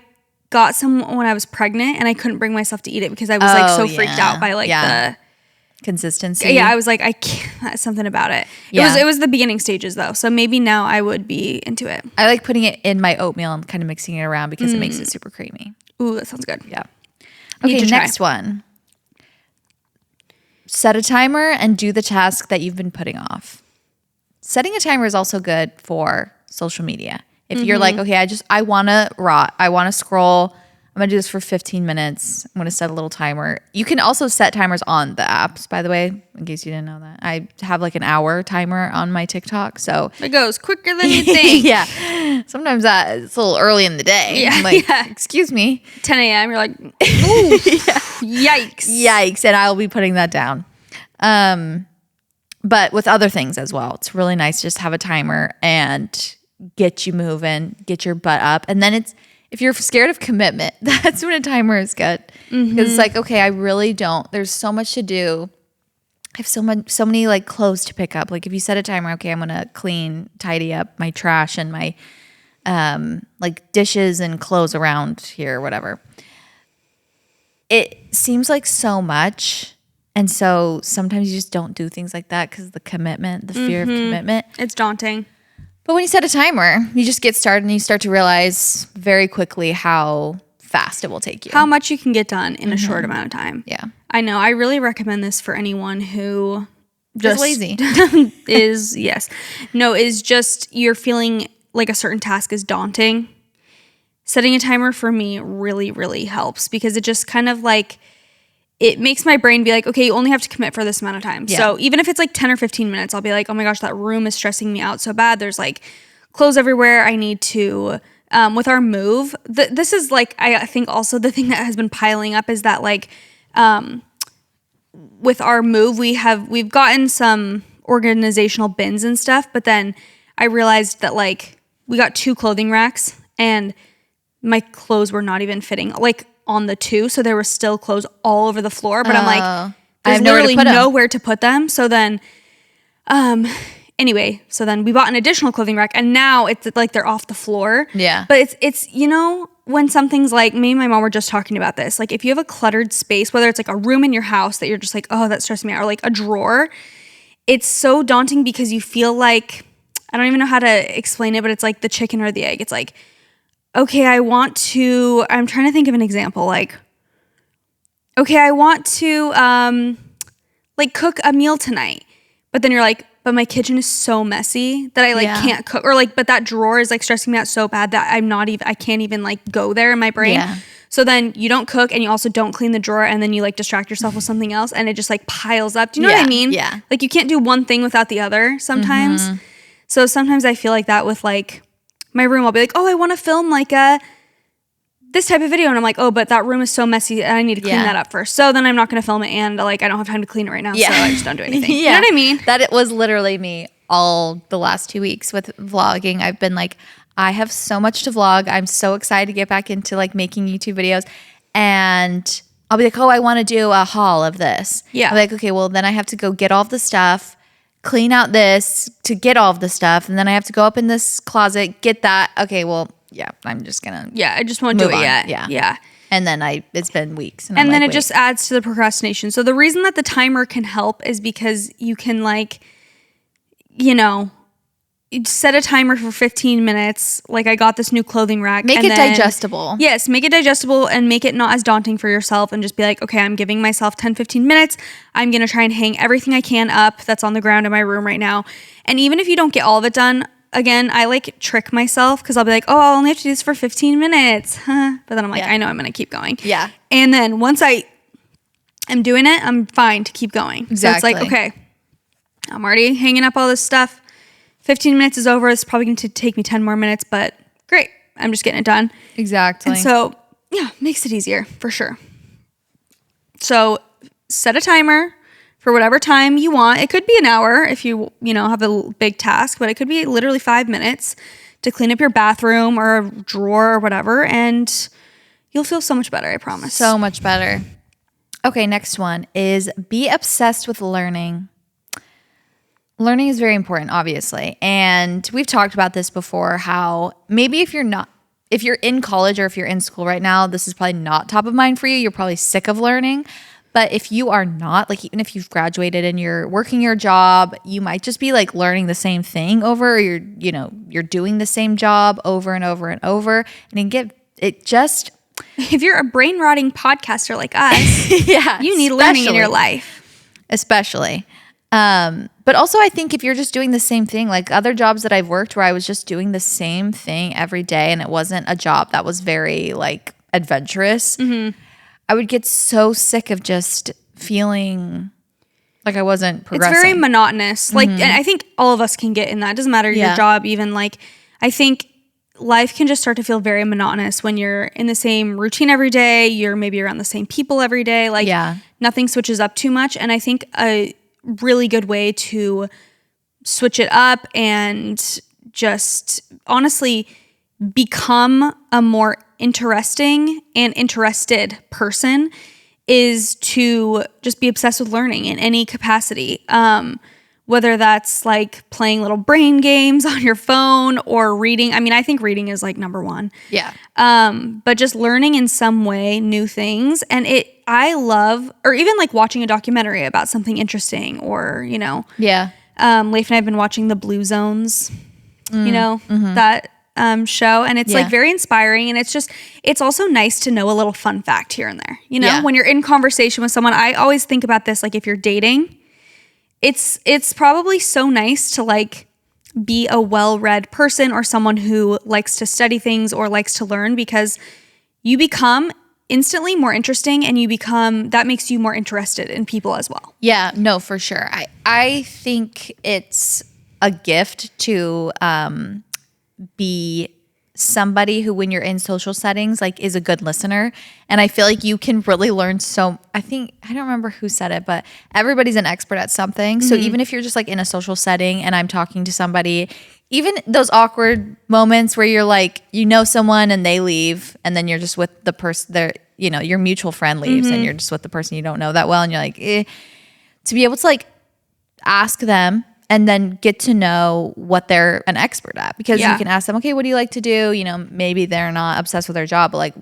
got some when I was pregnant, and I couldn't bring myself to eat it because I was like so freaked out by like the consistency. Yeah, I was like, I can't, something about it. It was the beginning stages though, so maybe now I would be into it. I like putting it in my oatmeal and kind of mixing it around because it makes it super creamy. Ooh, that sounds good. Yeah. Okay, next one. Set a timer and do the task that you've been putting off. Setting a timer is also good for social media. If you're like, okay, I want to scroll. I'm going to do this for 15 minutes. I'm going to set a little timer. You can also set timers on the apps, by the way, in case you didn't know that. I have like an hour timer on my TikTok. So it goes quicker than you think. Yeah. Sometimes it's a little early in the day. Yeah. I'm like, excuse me. 10 a.m. You're like, ooh, yikes. Yikes. And I'll be putting that down. But with other things as well, it's really nice just have a timer and get you moving, get your butt up. And then if you're scared of commitment, that's when a timer is good. Because it's like, okay, I really don't. There's so much to do. I have so many like clothes to pick up. Like if you set a timer, okay, I'm gonna tidy up my trash and my like dishes and clothes around here, whatever. It seems like so much. And so sometimes you just don't do things like that because the commitment, the fear of commitment. It's daunting. But when you set a timer, you just get started and you start to realize very quickly how fast it will take you. How much you can get done in a short amount of time. Yeah. I know. I really recommend this for anyone who just lazy. is just you're feeling like a certain task is daunting. Setting a timer for me really, really helps because it just kind of like it makes my brain be like, okay, you only have to commit for this amount of time. Yeah. So even if it's like 10 or 15 minutes, I'll be like, oh my gosh, that room is stressing me out so bad. There's like clothes everywhere. I need to, with our move, this is like, I think also the thing that has been piling up is that like, with our move, we've gotten some organizational bins and stuff, but then I realized that like we got 2 clothing racks and my clothes were not even fitting like on the 2, so there was still clothes all over the floor, but I'm like, there's literally nowhere to put them. So then anyway, so then we bought an additional clothing rack and now it's like they're off the floor. Yeah. But it's you know, when something's like, me and my mom were just talking about this, like if you have a cluttered space, whether it's like a room in your house that you're just like, oh, that stressed me out, or like a drawer, it's so daunting because you feel like, I don't even know how to explain it, but it's like the chicken or the egg. It's like, okay, I'm trying to think of an example. Like, okay, I want to like cook a meal tonight, but then you're like, but my kitchen is so messy that I like can't cook, or like, but that drawer is like stressing me out so bad that I can't even like go there in my brain. Yeah. So then you don't cook and you also don't clean the drawer and then you like distract yourself with something else and it just like piles up. Do you know what I mean? Yeah. Like you can't do one thing without the other sometimes. Mm-hmm. So sometimes I feel like that with like my room. I'll be like, oh, I want to film like this type of video. And I'm like, oh, but that room is so messy and I need to clean that up first. So then I'm not going to film it and like I don't have time to clean it right now. So I just don't do anything. You know what I mean? That it was literally me all the last 2 weeks with vlogging. I've been like, I have so much to vlog. I'm so excited to get back into like making YouTube videos. And I'll be like, oh, I want to do a haul of this. Yeah. I'm like, okay, well then I have to go get all of the stuff, clean out this to get all of the stuff. And then I have to go up in this closet, get that. Okay, well, yeah, I'm just going to. Yeah, I just won't do it yet. Yeah. Yeah. And then it's been weeks. And then it just adds to the procrastination. So the reason that the timer can help is because you can like, you know, set a timer for 15 minutes. Like I got this new clothing rack. Make it digestible. Yes, make it digestible and make it not as daunting for yourself and just be like, okay, I'm giving myself 10, 15 minutes. I'm going to try and hang everything I can up that's on the ground in my room right now. And even if you don't get all of it done, again, I like trick myself because I'll be like, oh, I'll only have to do this for 15 minutes. But then I'm like, I know I'm going to keep going. Yeah. And then once I am doing it, I'm fine to keep going. Exactly. So it's like, okay, I'm already hanging up all this stuff. 15 minutes is over. It's probably going to take me 10 more minutes, but great. I'm just getting it done. Exactly. And so, yeah, makes it easier for sure. So set a timer for whatever time you want. It could be an hour if you have a big task, but it could be literally 5 minutes to clean up your bathroom or a drawer or whatever, and you'll feel so much better, I promise. So much better. Okay, next one is be obsessed with learning. Learning is very important, obviously. And we've talked about this before, how maybe if you're in college or if you're in school right now, this is probably not top of mind for you. You're probably sick of learning. But if you are not, like even if you've graduated and you're working your job, you might just be like learning the same thing over, or you're doing the same job over and over and over. And if you're a brain rotting podcaster like us, you need learning in your life. Especially. But also I think if you're just doing the same thing, like other jobs that I've worked where I was just doing the same thing every day and it wasn't a job that was very like adventurous, I would get so sick of just feeling like I wasn't progressing. It's very monotonous. Like, and I think all of us can get in that. It doesn't matter your job even. Like, I think life can just start to feel very monotonous when you're in the same routine every day. You're maybe around the same people every day. Like, nothing switches up too much. And I think a really good way to switch it up and just honestly become a more interesting and interested person is to just be obsessed with learning in any capacity. Whether that's like playing little brain games on your phone or reading. I mean, I think reading is like number one. Yeah. But just learning in some way new things. And I love, or even like watching a documentary about something interesting or, Yeah. Leif and I have been watching the Blue Zones, that show. And it's like very inspiring. And it's also nice to know a little fun fact here and there. When you're in conversation with someone, I always think about this, like if you're dating, it's probably so nice to like be a well-read person or someone who likes to study things or likes to learn, because you become instantly more interesting, and that makes you more interested in people as well. Yeah, no, for sure. I think it's a gift to be somebody who, when you're in social settings, like is a good listener. And I feel like you can really learn I don't remember who said it, but everybody's an expert at something. So even if you're just like in a social setting and I'm talking to somebody, even those awkward moments where you're like, someone and they leave and then you're just with the person your mutual friend leaves and you're just with the person you don't know that well. And you're like, to be able to like ask them and then get to know what they're an expert at, because you can ask them, okay, what do you like to do? Maybe they're not obsessed with their job, but like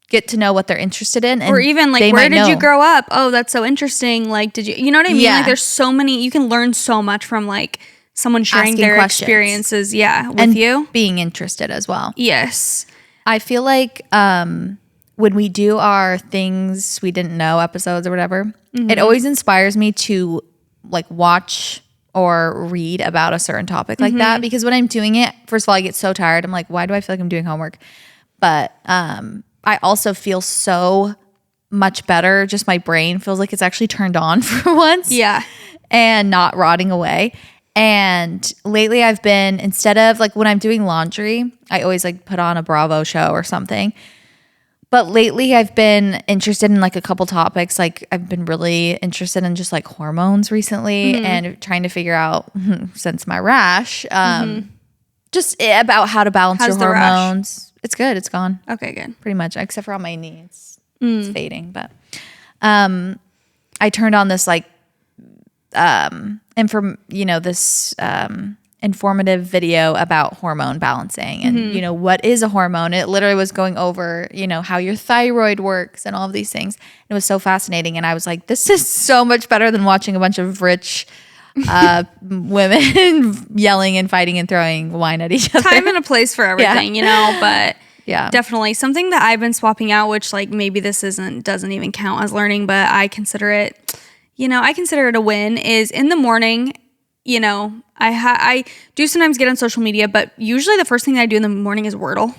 get to know what they're interested in. And or even like, where did you grow up? Oh, that's so interesting. Like, you know what I mean? Like there's so many, you can learn so much from like someone sharing asking their questions. experiences. Yeah. With and you. Being interested as well. Yes. I feel like when we do our things we didn't know episodes or whatever, it always inspires me to like watch or read about a certain topic like that, because when I'm doing it, first of all, I get so tired. I'm like, why do I feel like I'm doing homework? But I also feel so much better. Just my brain feels like it's actually turned on for once. Yeah. And not rotting away. And lately I've been, instead of like when I'm doing laundry, I always like put on a Bravo show or something. But lately I've been interested in like a couple topics. Like I've been really interested in just like hormones recently and trying to figure out, since my rash, just about how to balance your hormones. It's good. It's gone. Okay, good. Pretty much, except for on my knee. It's fading. But I turned on this like informative video about hormone balancing and what is a hormone. It literally was going over how your thyroid works and all of these things. It was so fascinating, and I was like, this is so much better than watching a bunch of rich women yelling and fighting and throwing wine at each other. Time and a place for everything, but yeah, definitely something that I've been swapping out, which like maybe this doesn't even count as learning, but I consider it a win, is in the morning. I do sometimes get on social media, but usually the first thing I do in the morning is Wordle.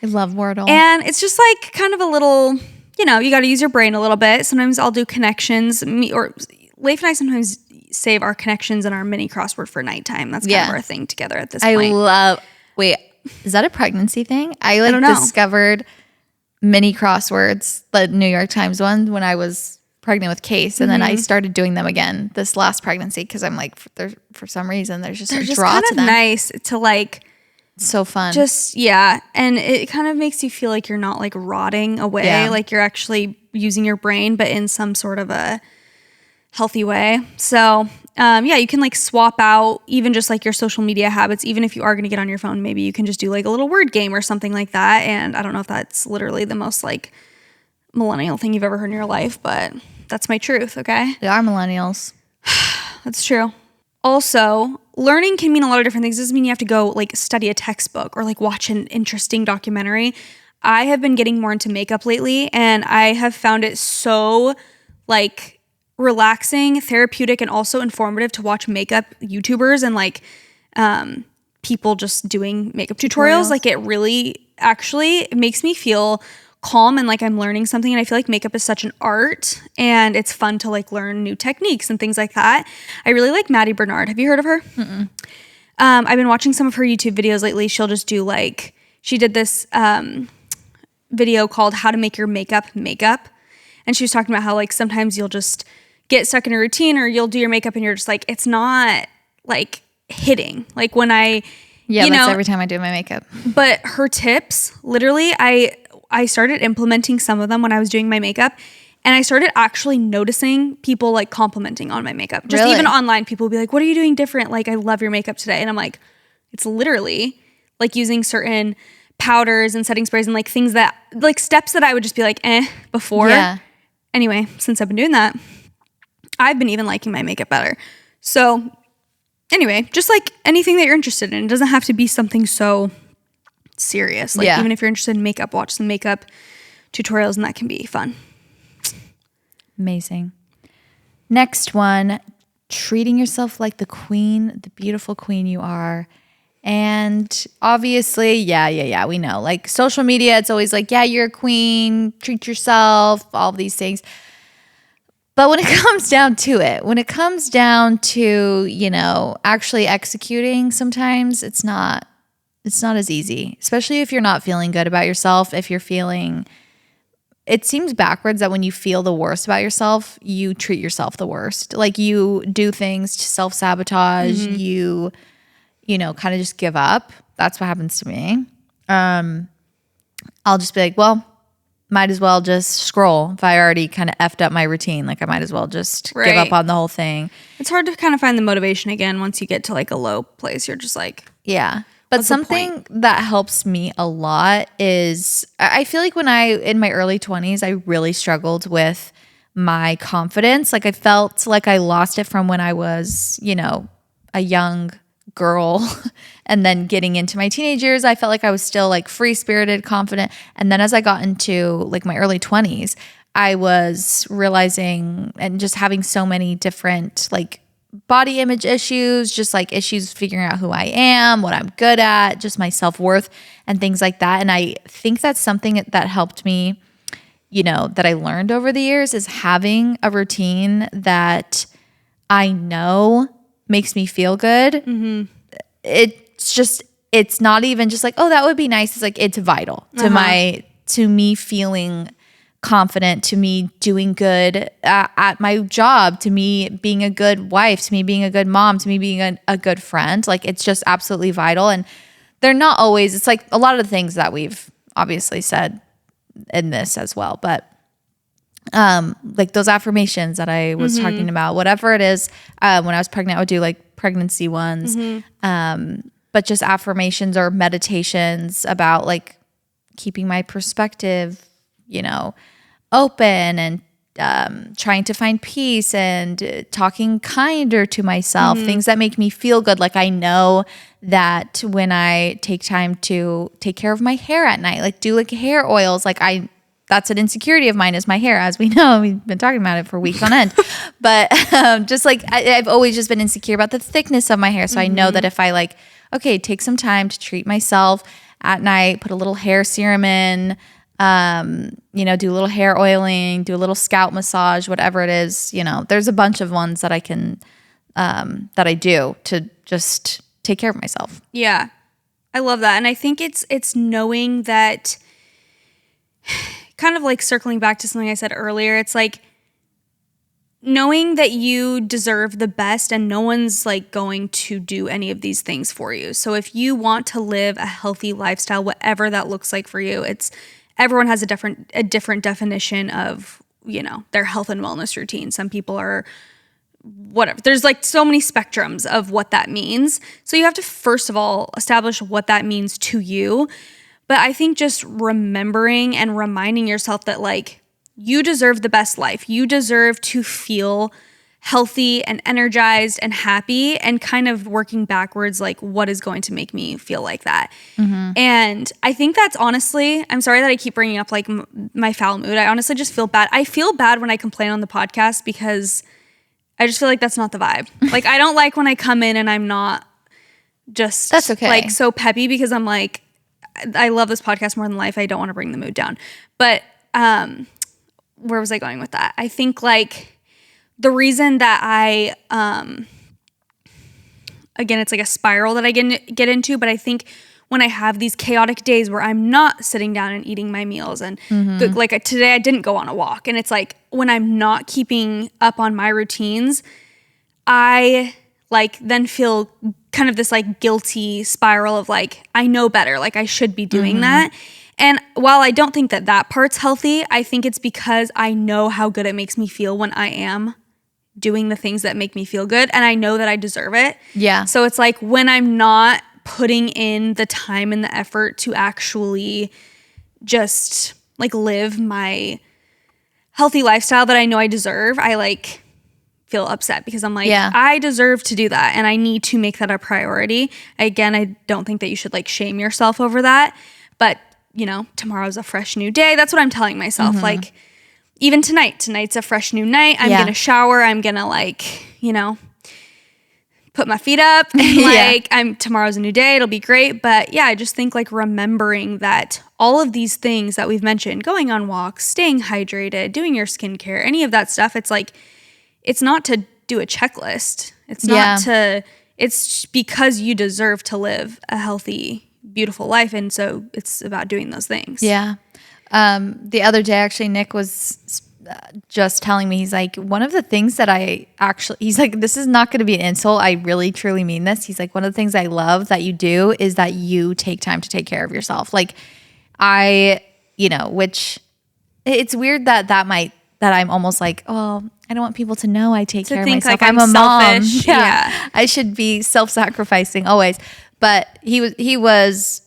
I love Wordle. And it's just like kind of a little, you got to use your brain a little bit. Sometimes I'll do connections. Leif and I sometimes save our connections and our mini crossword for nighttime. That's kind of our thing together at this point. Wait, is that a pregnancy thing? I don't know. Discovered mini crosswords, the New York Times one, when I was pregnant with Case, and then I started doing them again this last pregnancy because I'm like, for some reason there's just a draw to them. Nice to like, so fun. And it kind of makes you feel like you're not like rotting away, like you're actually using your brain, but in some sort of a healthy way. So you can like swap out even just like your social media habits. Even if you are going to get on your phone, maybe you can just do like a little word game or something like that. And I don't know if that's literally the most like millennial thing you've ever heard in your life, but that's my truth. Okay. We are millennials. That's true. Also, learning can mean a lot of different things. It doesn't mean you have to go like study a textbook or like watch an interesting documentary. I have been getting more into makeup lately, and I have found it so like relaxing, therapeutic, and also informative to watch makeup YouTubers and like people just doing makeup tutorials. Like it really actually makes me feel calm and like I'm learning something. And I feel like makeup is such an art, and it's fun to like learn new techniques and things like that. I really like Maddie Bernard. Have you heard of her? I've been watching some of her YouTube videos lately. She'll just do like, she did this video called How to Make Your Makeup. And she was talking about how like sometimes you'll just get stuck in a routine, or you'll do your makeup and you're just like, it's not like hitting. Like when that's every time I do my makeup. But her tips, literally, I started implementing some of them when I was doing my makeup, and I started actually noticing people like complimenting on my makeup. Just even online, people will be like, what are you doing different? Like, I love your makeup today. And I'm like, it's literally like using certain powders and setting sprays and like things that, like steps that I would just be like, before. Yeah. Anyway, since I've been doing that, I've been even liking my makeup better. So anyway, just like anything that you're interested in, it doesn't have to be something so serious. Like even if you're interested in makeup, watch some makeup tutorials, and that can be fun. Amazing. Next one, treating yourself like the queen, the beautiful queen you are, And obviously, yeah, we know. Like social media, it's always like, yeah, you're a queen, treat yourself, all of these things. But when it comes down to it, when it comes down to, you know, actually executing, sometimes it's not as easy, especially if you're not feeling good about yourself. If you're feeling, it seems backwards that when you feel the worst about yourself, you treat yourself the worst. Like you do things to self-sabotage, you know, kind of just give up. That's what happens to me. I'll just be like, well, might as well just scroll. If I already kind of effed up my routine, like I might as well just give up on the whole thing. It's hard to kind of find the motivation again once you get to like a low place. You're just like, yeah. But something that helps me a lot is I feel like when in my early 20s, I really struggled with my confidence. Like I felt like I lost it from when I was, you know, a young girl and then getting into my teenage years, I felt like I was still like free-spirited, confident. And then as I got into like my early 20s, I was realizing and just having so many different like body image issues, just like issues figuring out who I am, what I'm good at, just my self-worth and things like that. And I think that's something that helped me, you know, that I learned over the years is having a routine that I know makes me feel good. It's not even just like, oh, that would be nice. It's like, it's vital to me feeling confident, to me doing good at my job, to me being a good wife, to me being a good mom, to me being a good friend. Like it's just absolutely vital. And they're not always, it's like a lot of the things that we've obviously said in this as well. But like those affirmations that I was talking about, whatever it is, when I was pregnant, I would do like pregnancy ones, but just affirmations or meditations about like keeping my perspective, you know, open and trying to find peace and talking kinder to myself, things that make me feel good. Like I know that when I take time to take care of my hair at night, like do like hair oils, like that's an insecurity of mine is my hair, as we know. We've been talking about it for weeks on end. But just like I've always just been insecure about the thickness of my hair. So I know that if I like, okay, take some time to treat myself at night, put a little hair serum in, you know, do a little hair oiling, do a little scalp massage, whatever it is, you know, there's a bunch of ones that I can, that I do to just take care of myself. Yeah, I love that. And I think it's knowing that, kind of like circling back to something I said earlier, it's like knowing that you deserve the best and no one's like going to do any of these things for you. So if you want to live a healthy lifestyle, whatever that looks like for you, everyone has a different definition of, you know, their health and wellness routine. Some people are whatever. There's like so many spectrums of what that means. So you have to first of all establish what that means to you. But I think just remembering and reminding yourself that like you deserve the best life. You deserve to feel healthy and energized and happy, and kind of working backwards, like what is going to make me feel like that. And I think that's honestly, I'm sorry that I keep bringing up like my foul mood. I honestly just feel bad. I feel bad when I complain on the podcast because I just feel like that's not the vibe. Like I don't like when I come in and I'm not just that's okay. Like so peppy, because I'm like, I love this podcast more than life. I don't want to bring the mood down. But where was I going with that? I think like the reason that I, again, it's like a spiral that I get into, but I think when I have these chaotic days where I'm not sitting down and eating my meals and like today I didn't go on a walk, and it's like when I'm not keeping up on my routines, I like then feel kind of this like guilty spiral of like, I know better, like I should be doing that. And while I don't think that part's healthy, I think it's because I know how good it makes me feel when I am doing the things that make me feel good, and I know that I deserve it. Yeah. So it's like when I'm not putting in the time and the effort to actually just like live my healthy lifestyle that I know I deserve, I like feel upset because I'm like, I deserve to do that and I need to make that a priority. Again, I don't think that you should like shame yourself over that, but you know, tomorrow's a fresh new day. That's what I'm telling myself. Like even tonight's a fresh new night. I'm going to shower. I'm going to like, you know, put my feet up and Yeah. like tomorrow's a new day, it'll be great. But yeah, I just think like remembering that all of these things that we've mentioned, going on walks, staying hydrated, doing your skincare, any of that stuff, it's like, it's not to do a checklist. It's not to, it's because you deserve to live a healthy, beautiful life. And so it's about doing those things. Yeah. The other day, actually, Nick was just telling me, he's like, one of the things that he's like, this is not going to be an insult. I really, truly mean this. He's like, one of the things I love that you do is that you take time to take care of yourself. Like which it's weird that I'm almost like, oh, I don't want people to know I take care of myself. Like I'm a selfish. mom. Yeah. I should be self-sacrificing always. But he was,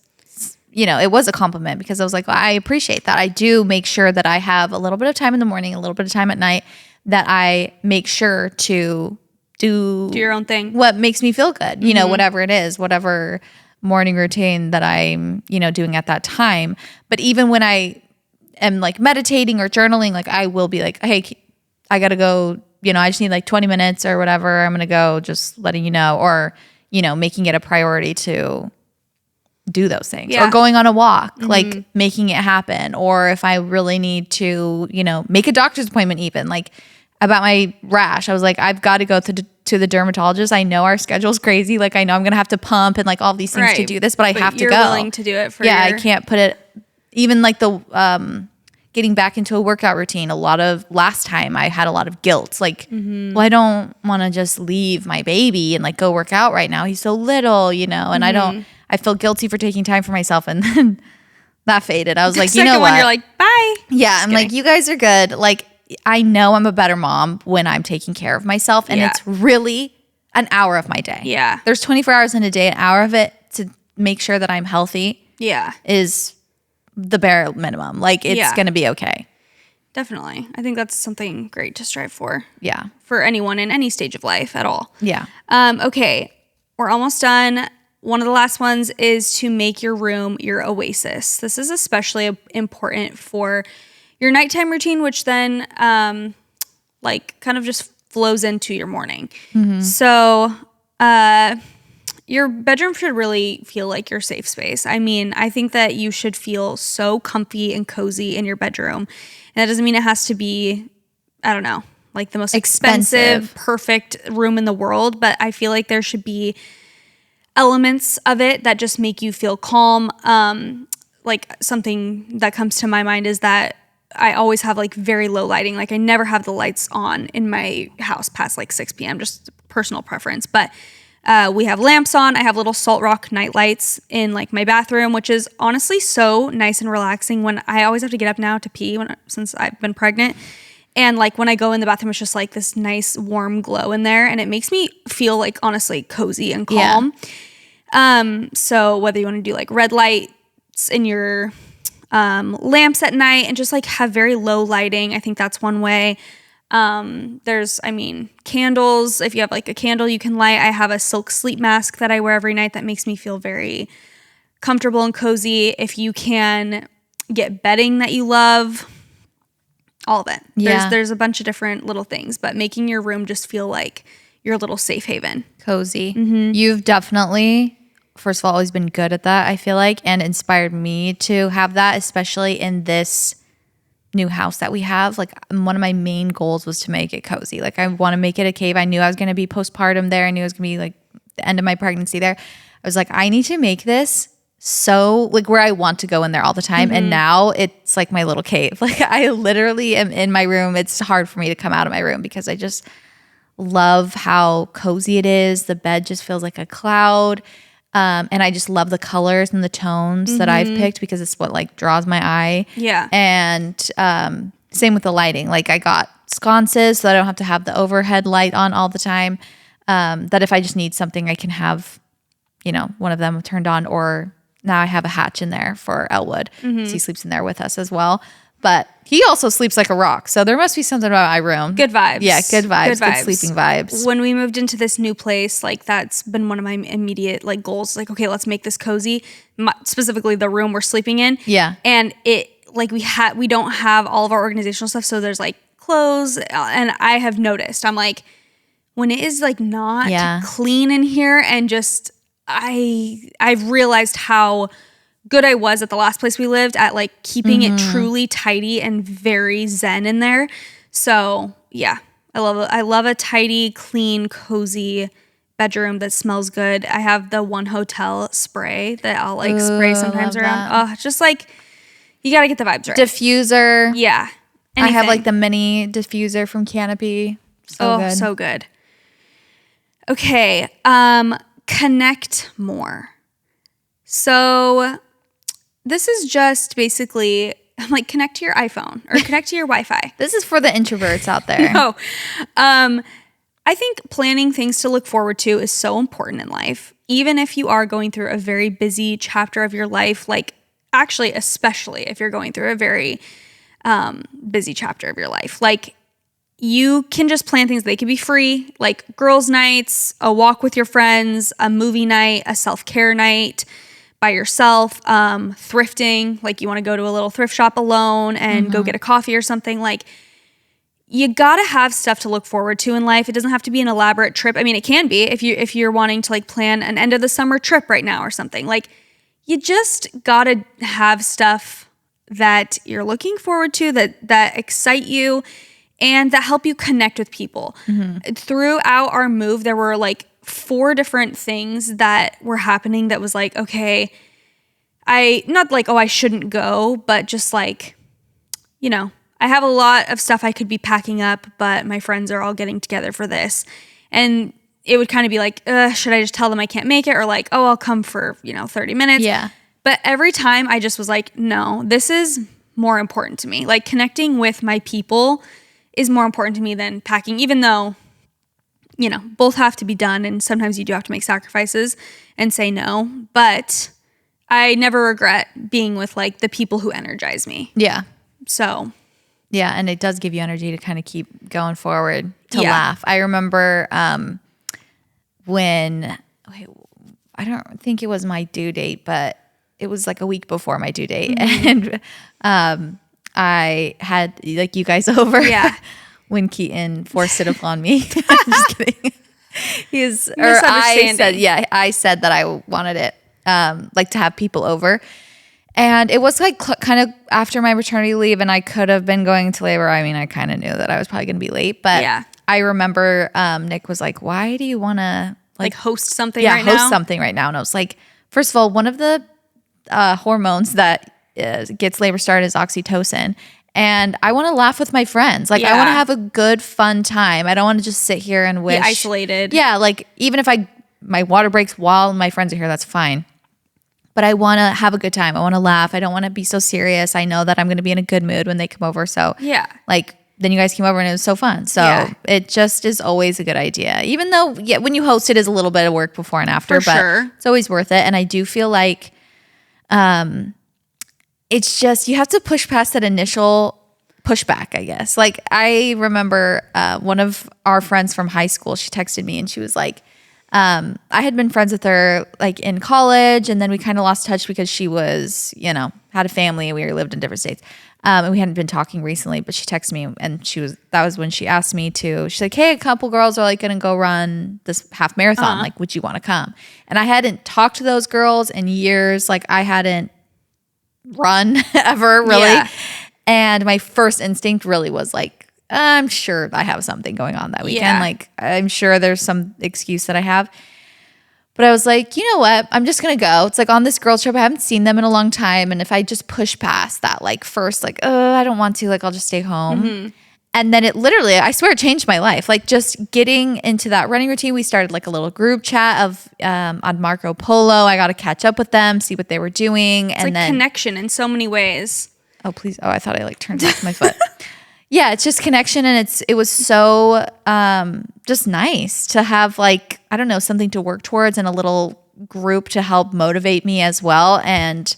it was a compliment because I was like, well, I appreciate that. I do make sure that I have a little bit of time in the morning, a little bit of time at night, that I make sure to do your own thing. What makes me feel good, whatever it is, whatever morning routine that I'm, doing at that time. But even when I am like meditating or journaling, like I will be like, hey, I got to go, I just need like 20 minutes or whatever. I'm going to go, just letting you know, or, making it a priority to do those things, or going on a walk, like making it happen. Or if I really need to, make a doctor's appointment, even like about my rash, I was like, I've got to go to the dermatologist. I know our schedule's crazy. Like I know I'm going to have to pump and like all these things to do this, but I have to go. You're willing to do it for I can't put it, even like the, getting back into a workout routine. Last time I had a lot of guilt. Like, well, I don't want to just leave my baby and like go work out right now. He's so little, and I feel guilty for taking time for myself. And then that faded. I was like, you know what? You're like, bye. Yeah. I'm like, you guys are good. Like, I know I'm a better mom when I'm taking care of myself. And it's really an hour of my day. Yeah. There's 24 hours in a day. An hour of it to make sure that I'm healthy. Yeah. Is the bare minimum. Like it's going to be okay. Definitely. I think that's something great to strive for. Yeah. For anyone in any stage of life at all. Yeah. Okay. We're almost done. One of the last ones is to make your room your oasis. This is especially important for your nighttime routine, which then like kind of just flows into your morning. Mm-hmm. So, your bedroom should really feel like your safe space. I mean, I think that you should feel so comfy and cozy in your bedroom. And that doesn't mean it has to be, I don't know, like the most expensive, perfect room in the world. But I feel like there should be elements of it that just make you feel calm. Like something that comes to my mind is that I always have like very low lighting. Like I never have the lights on in my house past like 6 p.m. Just personal preference. But we have lamps on. I have little Salt Rock night lights in like my bathroom, which is honestly so nice and relaxing when I always have to get up now to pee since I've been pregnant. And like when I go in the bathroom, it's just like this nice warm glow in there. And it makes me feel like honestly cozy and calm. Yeah. So whether you want to do like red lights in your lamps at night and just like have very low lighting, I think that's one way. There's candles. If you have like a candle you can light. I have a silk sleep mask that I wear every night that makes me feel very comfortable and cozy. If you can get bedding that you love, all of it. Yeah. There's a bunch of different little things, but making your room just feel like your little safe haven. Cozy. Mm-hmm. You've definitely, first of all, always been good at that, I feel like, and inspired me to have that, especially in this new house that we have. Like one of my main goals was to make it cozy. Like I want to make it a cave. I knew I was going to be postpartum there. I knew it was going to be like the end of my pregnancy there. I was like, I need to make this so like where I want to go in there all the time. Mm-hmm. And now it's like my little cave. Like I literally am in my room. It's hard for me to come out of my room because I just love how cozy it is. The bed just feels like a cloud. And I just love the colors and the tones that I've picked because it's what like draws my eye. Yeah. And same with the lighting. Like I got sconces so I don't have to have the overhead light on all the time. That if I just need something, I can have, one of them turned on. Or now I have a hatch in there for Elwood. Mm-hmm. So he sleeps in there with us as well. But he also sleeps like a rock. So there must be something about my room. Good vibes. Yeah, good vibes. Good sleeping vibes. When we moved into this new place, like that's been one of my immediate like goals. Like, okay, let's make this cozy. Specifically the room we're sleeping in. Yeah. And it like we don't have all of our organizational stuff. So there's like clothes. And I have noticed, I'm like, when it is like not Yeah. clean in here, and just I've realized how good I was at the last place we lived at like keeping it truly tidy and very zen in there. So yeah, I love a tidy, clean, cozy bedroom that smells good. I have the One Hotel spray that I'll like spray sometimes love around. that. Oh, just like you got to get the vibes right. Diffuser. Yeah. I have like Anything. the mini diffuser from Canopy. So good. So good. Okay. Connect more. So this is just basically like connect to your iPhone or connect to your Wi-Fi. This is for the introverts out there. No. I think planning things to look forward to is so important in life. Even if you are going through a very busy chapter of your life, like actually, especially if you're going through a very busy chapter of your life, like you can just plan things. They could be free, like girls' nights, a walk with your friends, a movie night, a self-care night by yourself, thrifting, like you want to go to a little thrift shop alone and go get a coffee or something. Like you gotta have stuff to look forward to in life. It doesn't have to be an elaborate trip. I mean, it can be if you're wanting to like plan an end of the summer trip right now or something. Like you just gotta have stuff that you're looking forward to, that excite you and that help you connect with people. Throughout our move, there were like 4 different things that were happening that was like, okay, not like, oh, I shouldn't go, but just like, you know, I have a lot of stuff I could be packing up, but my friends are all getting together for this. And it would kind of be like, should I just tell them I can't make it? Or like, oh, I'll come for, 30 minutes. Yeah. But every time I just was like, no, this is more important to me. Like connecting with my people is more important to me than packing, even though, both have to be done. And sometimes you do have to make sacrifices and say no. But I never regret being with like the people who energize me. Yeah. So yeah, and it does give you energy to kind of keep going forward, to Yeah. laugh. I remember I don't think it was my due date, but it was like a week before my due date. And I had like you guys over Yeah. when Keaton forced it upon me. I'm just kidding. Misunderstanding. I said that I wanted it, like to have people over. And it was like kind of after my maternity leave, and I could have been going into labor. I mean, I kind of knew that I was probably going to be late, but Yeah. I remember Nick was like, "Why do you want to like host something right now? host something right now?" And I was like, first of all, one of the hormones that gets labor started is oxytocin. And I want to laugh with my friends. Like I want to Yeah. have a good, fun time. I don't want to just sit here and wish. Be isolated. Yeah, like even if my water breaks while my friends are here, that's fine. But I want to have a good time. I want to laugh. I don't want to be so serious. I know that I'm going to be in a good mood when they come over. So Yeah. like then you guys came over and it was so fun. So Yeah. it just is always a good idea. Even though when you host it is a little bit of work before and after, For but sure. it's always worth it. And I do feel like it's just you have to push past that initial pushback, I guess. Like I remember one of our friends from high school, she texted me and she was like, I had been friends with her like in college, and then we kind of lost touch because she was, had a family and we lived in different states. And we hadn't been talking recently, but she texted me and that was when she asked me to, she's like, hey, a couple girls are like going to go run this half marathon. Like, would you want to come? And I hadn't talked to those girls in years. Like I hadn't run ever really. Yeah. And my first instinct really was like, I'm sure I have something going on that weekend. Yeah. Like I'm sure there's some excuse that I have. But I was like, you know what? I'm just going to go. It's like on this girls trip, I haven't seen them in a long time. And if I just push past that, like first, like, I don't want to, like, I'll just stay home. And then it literally, I swear it changed my life. Like just getting into that running routine, we started like a little group chat of on Marco Polo. I got to catch up with them, see what they were doing. It's like connection in so many ways. Oh, please. Oh, I thought I like turned off my foot. Yeah, it's just connection. And it was so just nice to have like, I don't know, something to work towards and a little group to help motivate me as well. And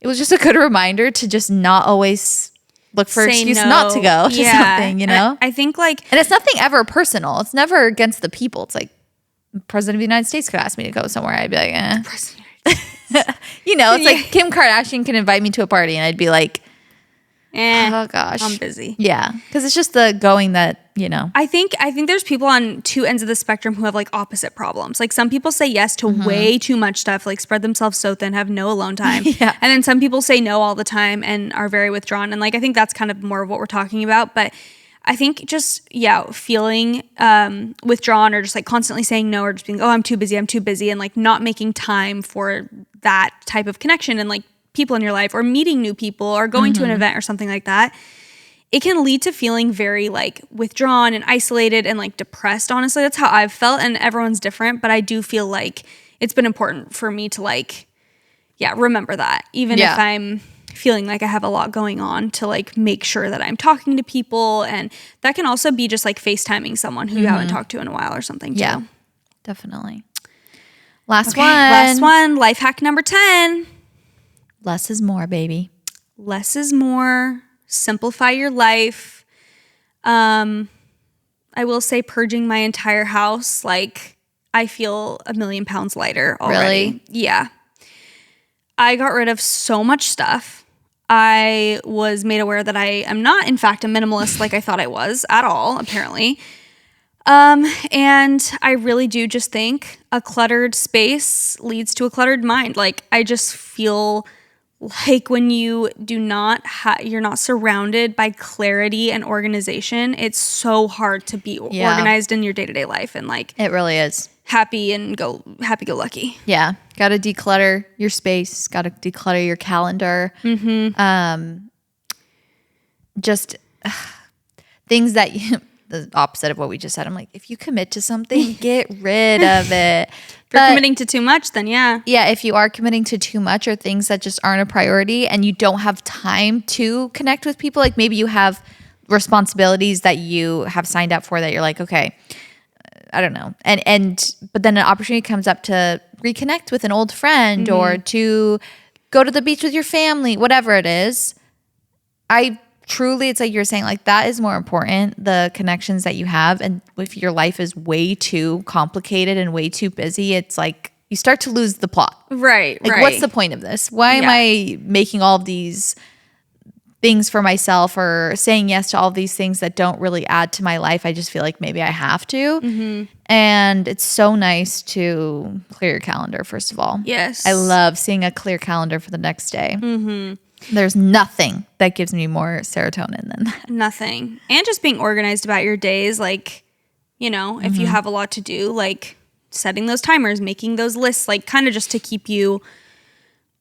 it was just a good reminder to just not always look for an excuse not to go to something, I think like, and it's nothing ever personal. It's never against the people. It's like the President of the United States could ask me to go somewhere. I'd be like, It's like Kim Kardashian can invite me to a party and I'd be like, Oh gosh. I'm busy. Yeah. Because it's just the going that, I think there's people on two ends of the spectrum who have like opposite problems. Like some people say yes to way too much stuff, like spread themselves so thin, have no alone time. Yeah. And then some people say no all the time and are very withdrawn. And like, I think that's kind of more of what we're talking about. But I think just, feeling withdrawn or just like constantly saying no or just being, oh, I'm too busy, and like not making time for that type of connection and like people in your life or meeting new people or going to an event or something like that, it can lead to feeling very like withdrawn and isolated and like depressed. Honestly, that's how I've felt, and everyone's different, but I do feel like it's been important for me to like, remember that even if I'm feeling like I have a lot going on, to like make sure that I'm talking to people. And that can also be just like FaceTiming someone who you haven't talked to in a while or something too. Yeah, definitely. Last one, life hack number 10. Less is more, baby. Less is more. Simplify your life. I will say purging my entire house, like I feel 1,000,000 pounds lighter already. Really? Yeah. I got rid of so much stuff. I was made aware that I am not, in fact, a minimalist like I thought I was at all, apparently. And I really do just think a cluttered space leads to a cluttered mind. Like I just feel like when you do not you're not surrounded by clarity and organization, it's so hard to be organized in your day-to-day life and like it really is. Happy go lucky. Yeah. Got to declutter your space. Got to declutter your calendar. Just things that the opposite of what we just said. I'm like, if you commit to something, get rid of it. If you're committing to too much, then yeah. Yeah, if you are committing to too much or things that just aren't a priority and you don't have time to connect with people, like maybe you have responsibilities that you have signed up for that you're like, okay, I don't know. But then an opportunity comes up to reconnect with an old friend or to go to the beach with your family, whatever it is. It's like you're saying, like that is more important, the connections that you have. And if your life is way too complicated and way too busy, it's like you start to lose the plot. Right, like, what's the point of this? Why am I making all of these things for myself or saying yes to all of these things that don't really add to my life? I just feel like maybe I have to. And it's so nice to clear your calendar, first of all. Yes. I love seeing a clear calendar for the next day. There's nothing that gives me more serotonin than that. Nothing. And just being organized about your days. Like, if you have a lot to do, like setting those timers, making those lists, like kind of just to keep you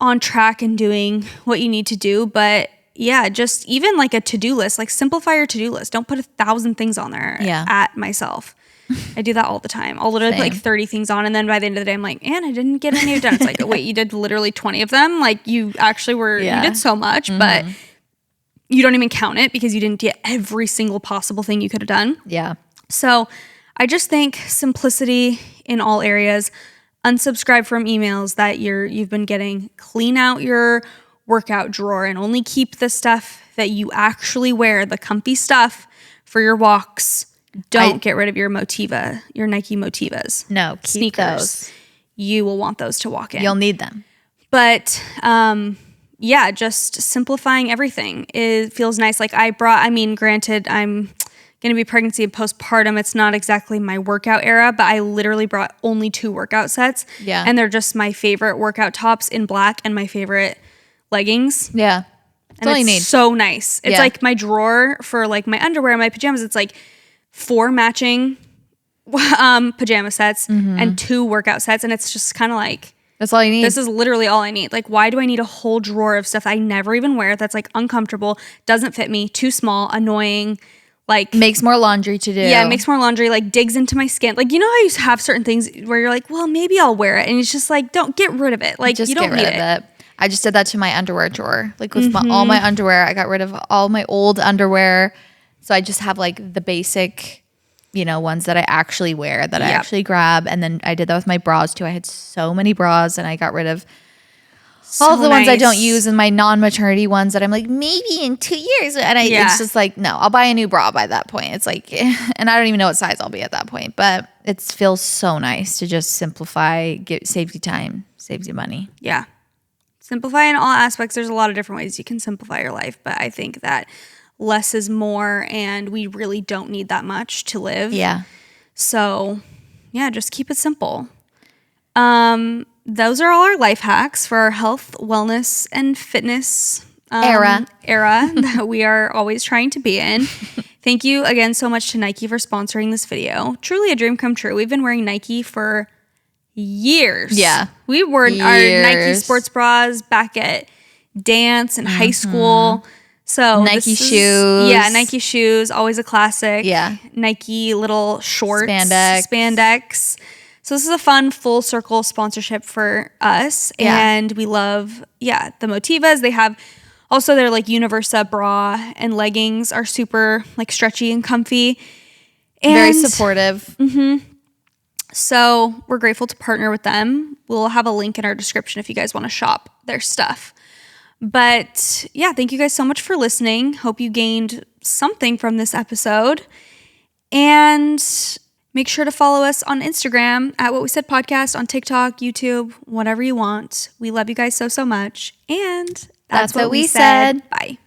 on track and doing what you need to do. But yeah, just even like a to-do list, like simplify your to-do list. Don't put 1,000 things on there at myself. I do that all the time. I'll literally put like 30 things on, and then by the end of the day, I'm like, I didn't get any done. It's like, wait, you did literally 20 of them? Like you actually you did so much, but you don't even count it because you didn't get every single possible thing you could have done. Yeah. So I just think simplicity in all areas. Unsubscribe from emails that you've been getting. Clean out your workout drawer and only keep the stuff that you actually wear, the comfy stuff for your walks. Don't get rid of your Motiva, your Nike Motivas. No, keep sneakers. those. You will want those to walk in. You'll need them. But just simplifying everything. It feels nice. Like granted, I'm going to be pregnancy and postpartum. It's not exactly my workout era, but I literally brought only 2 workout sets. Yeah. And they're just my favorite workout tops in black and my favorite leggings. Yeah. That's all you need. So nice. It's like my drawer for like my underwear and my pajamas. It's like 4 matching pajama sets and 2 workout sets. And it's just kind of like, that's all you need. This is literally all I need. Like, why do I need a whole drawer of stuff I never even wear that's like uncomfortable, doesn't fit me, too small, annoying, like makes more laundry to do. Yeah, it makes more laundry, like digs into my skin. Like, you know how you have certain things where you're like, well, maybe I'll wear it. And it's just like, don't get rid of it. Like, just you don't get rid need of it. I just did that to my underwear drawer. Like with all my underwear, I got rid of all my old underwear. So I just have like the basic, ones that I actually wear, that I actually grab. And then I did that with my bras too. I had so many bras and I got rid of all of the ones I don't use and my non-maternity ones that I'm like, maybe in 2 years. And it's just like, no, I'll buy a new bra by that point. It's like, and I don't even know what size I'll be at that point. But it feels so nice to just simplify, saves you time, saves you money. Yeah. Simplify in all aspects. There's a lot of different ways you can simplify your life, but I think that less is more, and we really don't need that much to live. Yeah. So, yeah, just keep it simple. Those are all our life hacks for our health, wellness, and fitness era that we are always trying to be in. Thank you again so much to Nike for sponsoring this video. Truly a dream come true. We've been wearing Nike for years. Yeah. We wore our Nike sports bras back at dance and high school. So Nike shoes. Yeah, Nike shoes, always a classic. Yeah. Nike little shorts. Spandex. So this is a fun full circle sponsorship for us. Yeah. And we love, the Motivas. They have also their like Universa bra and leggings are super like stretchy and comfy. And very supportive. So we're grateful to partner with them. We'll have a link in our description if you guys want to shop their stuff. But yeah, thank you guys so much for listening. Hope you gained something from this episode. And make sure to follow us on Instagram at What We Said Podcast, on TikTok, YouTube, whatever you want. We love you guys so much. And that's what we said. Bye.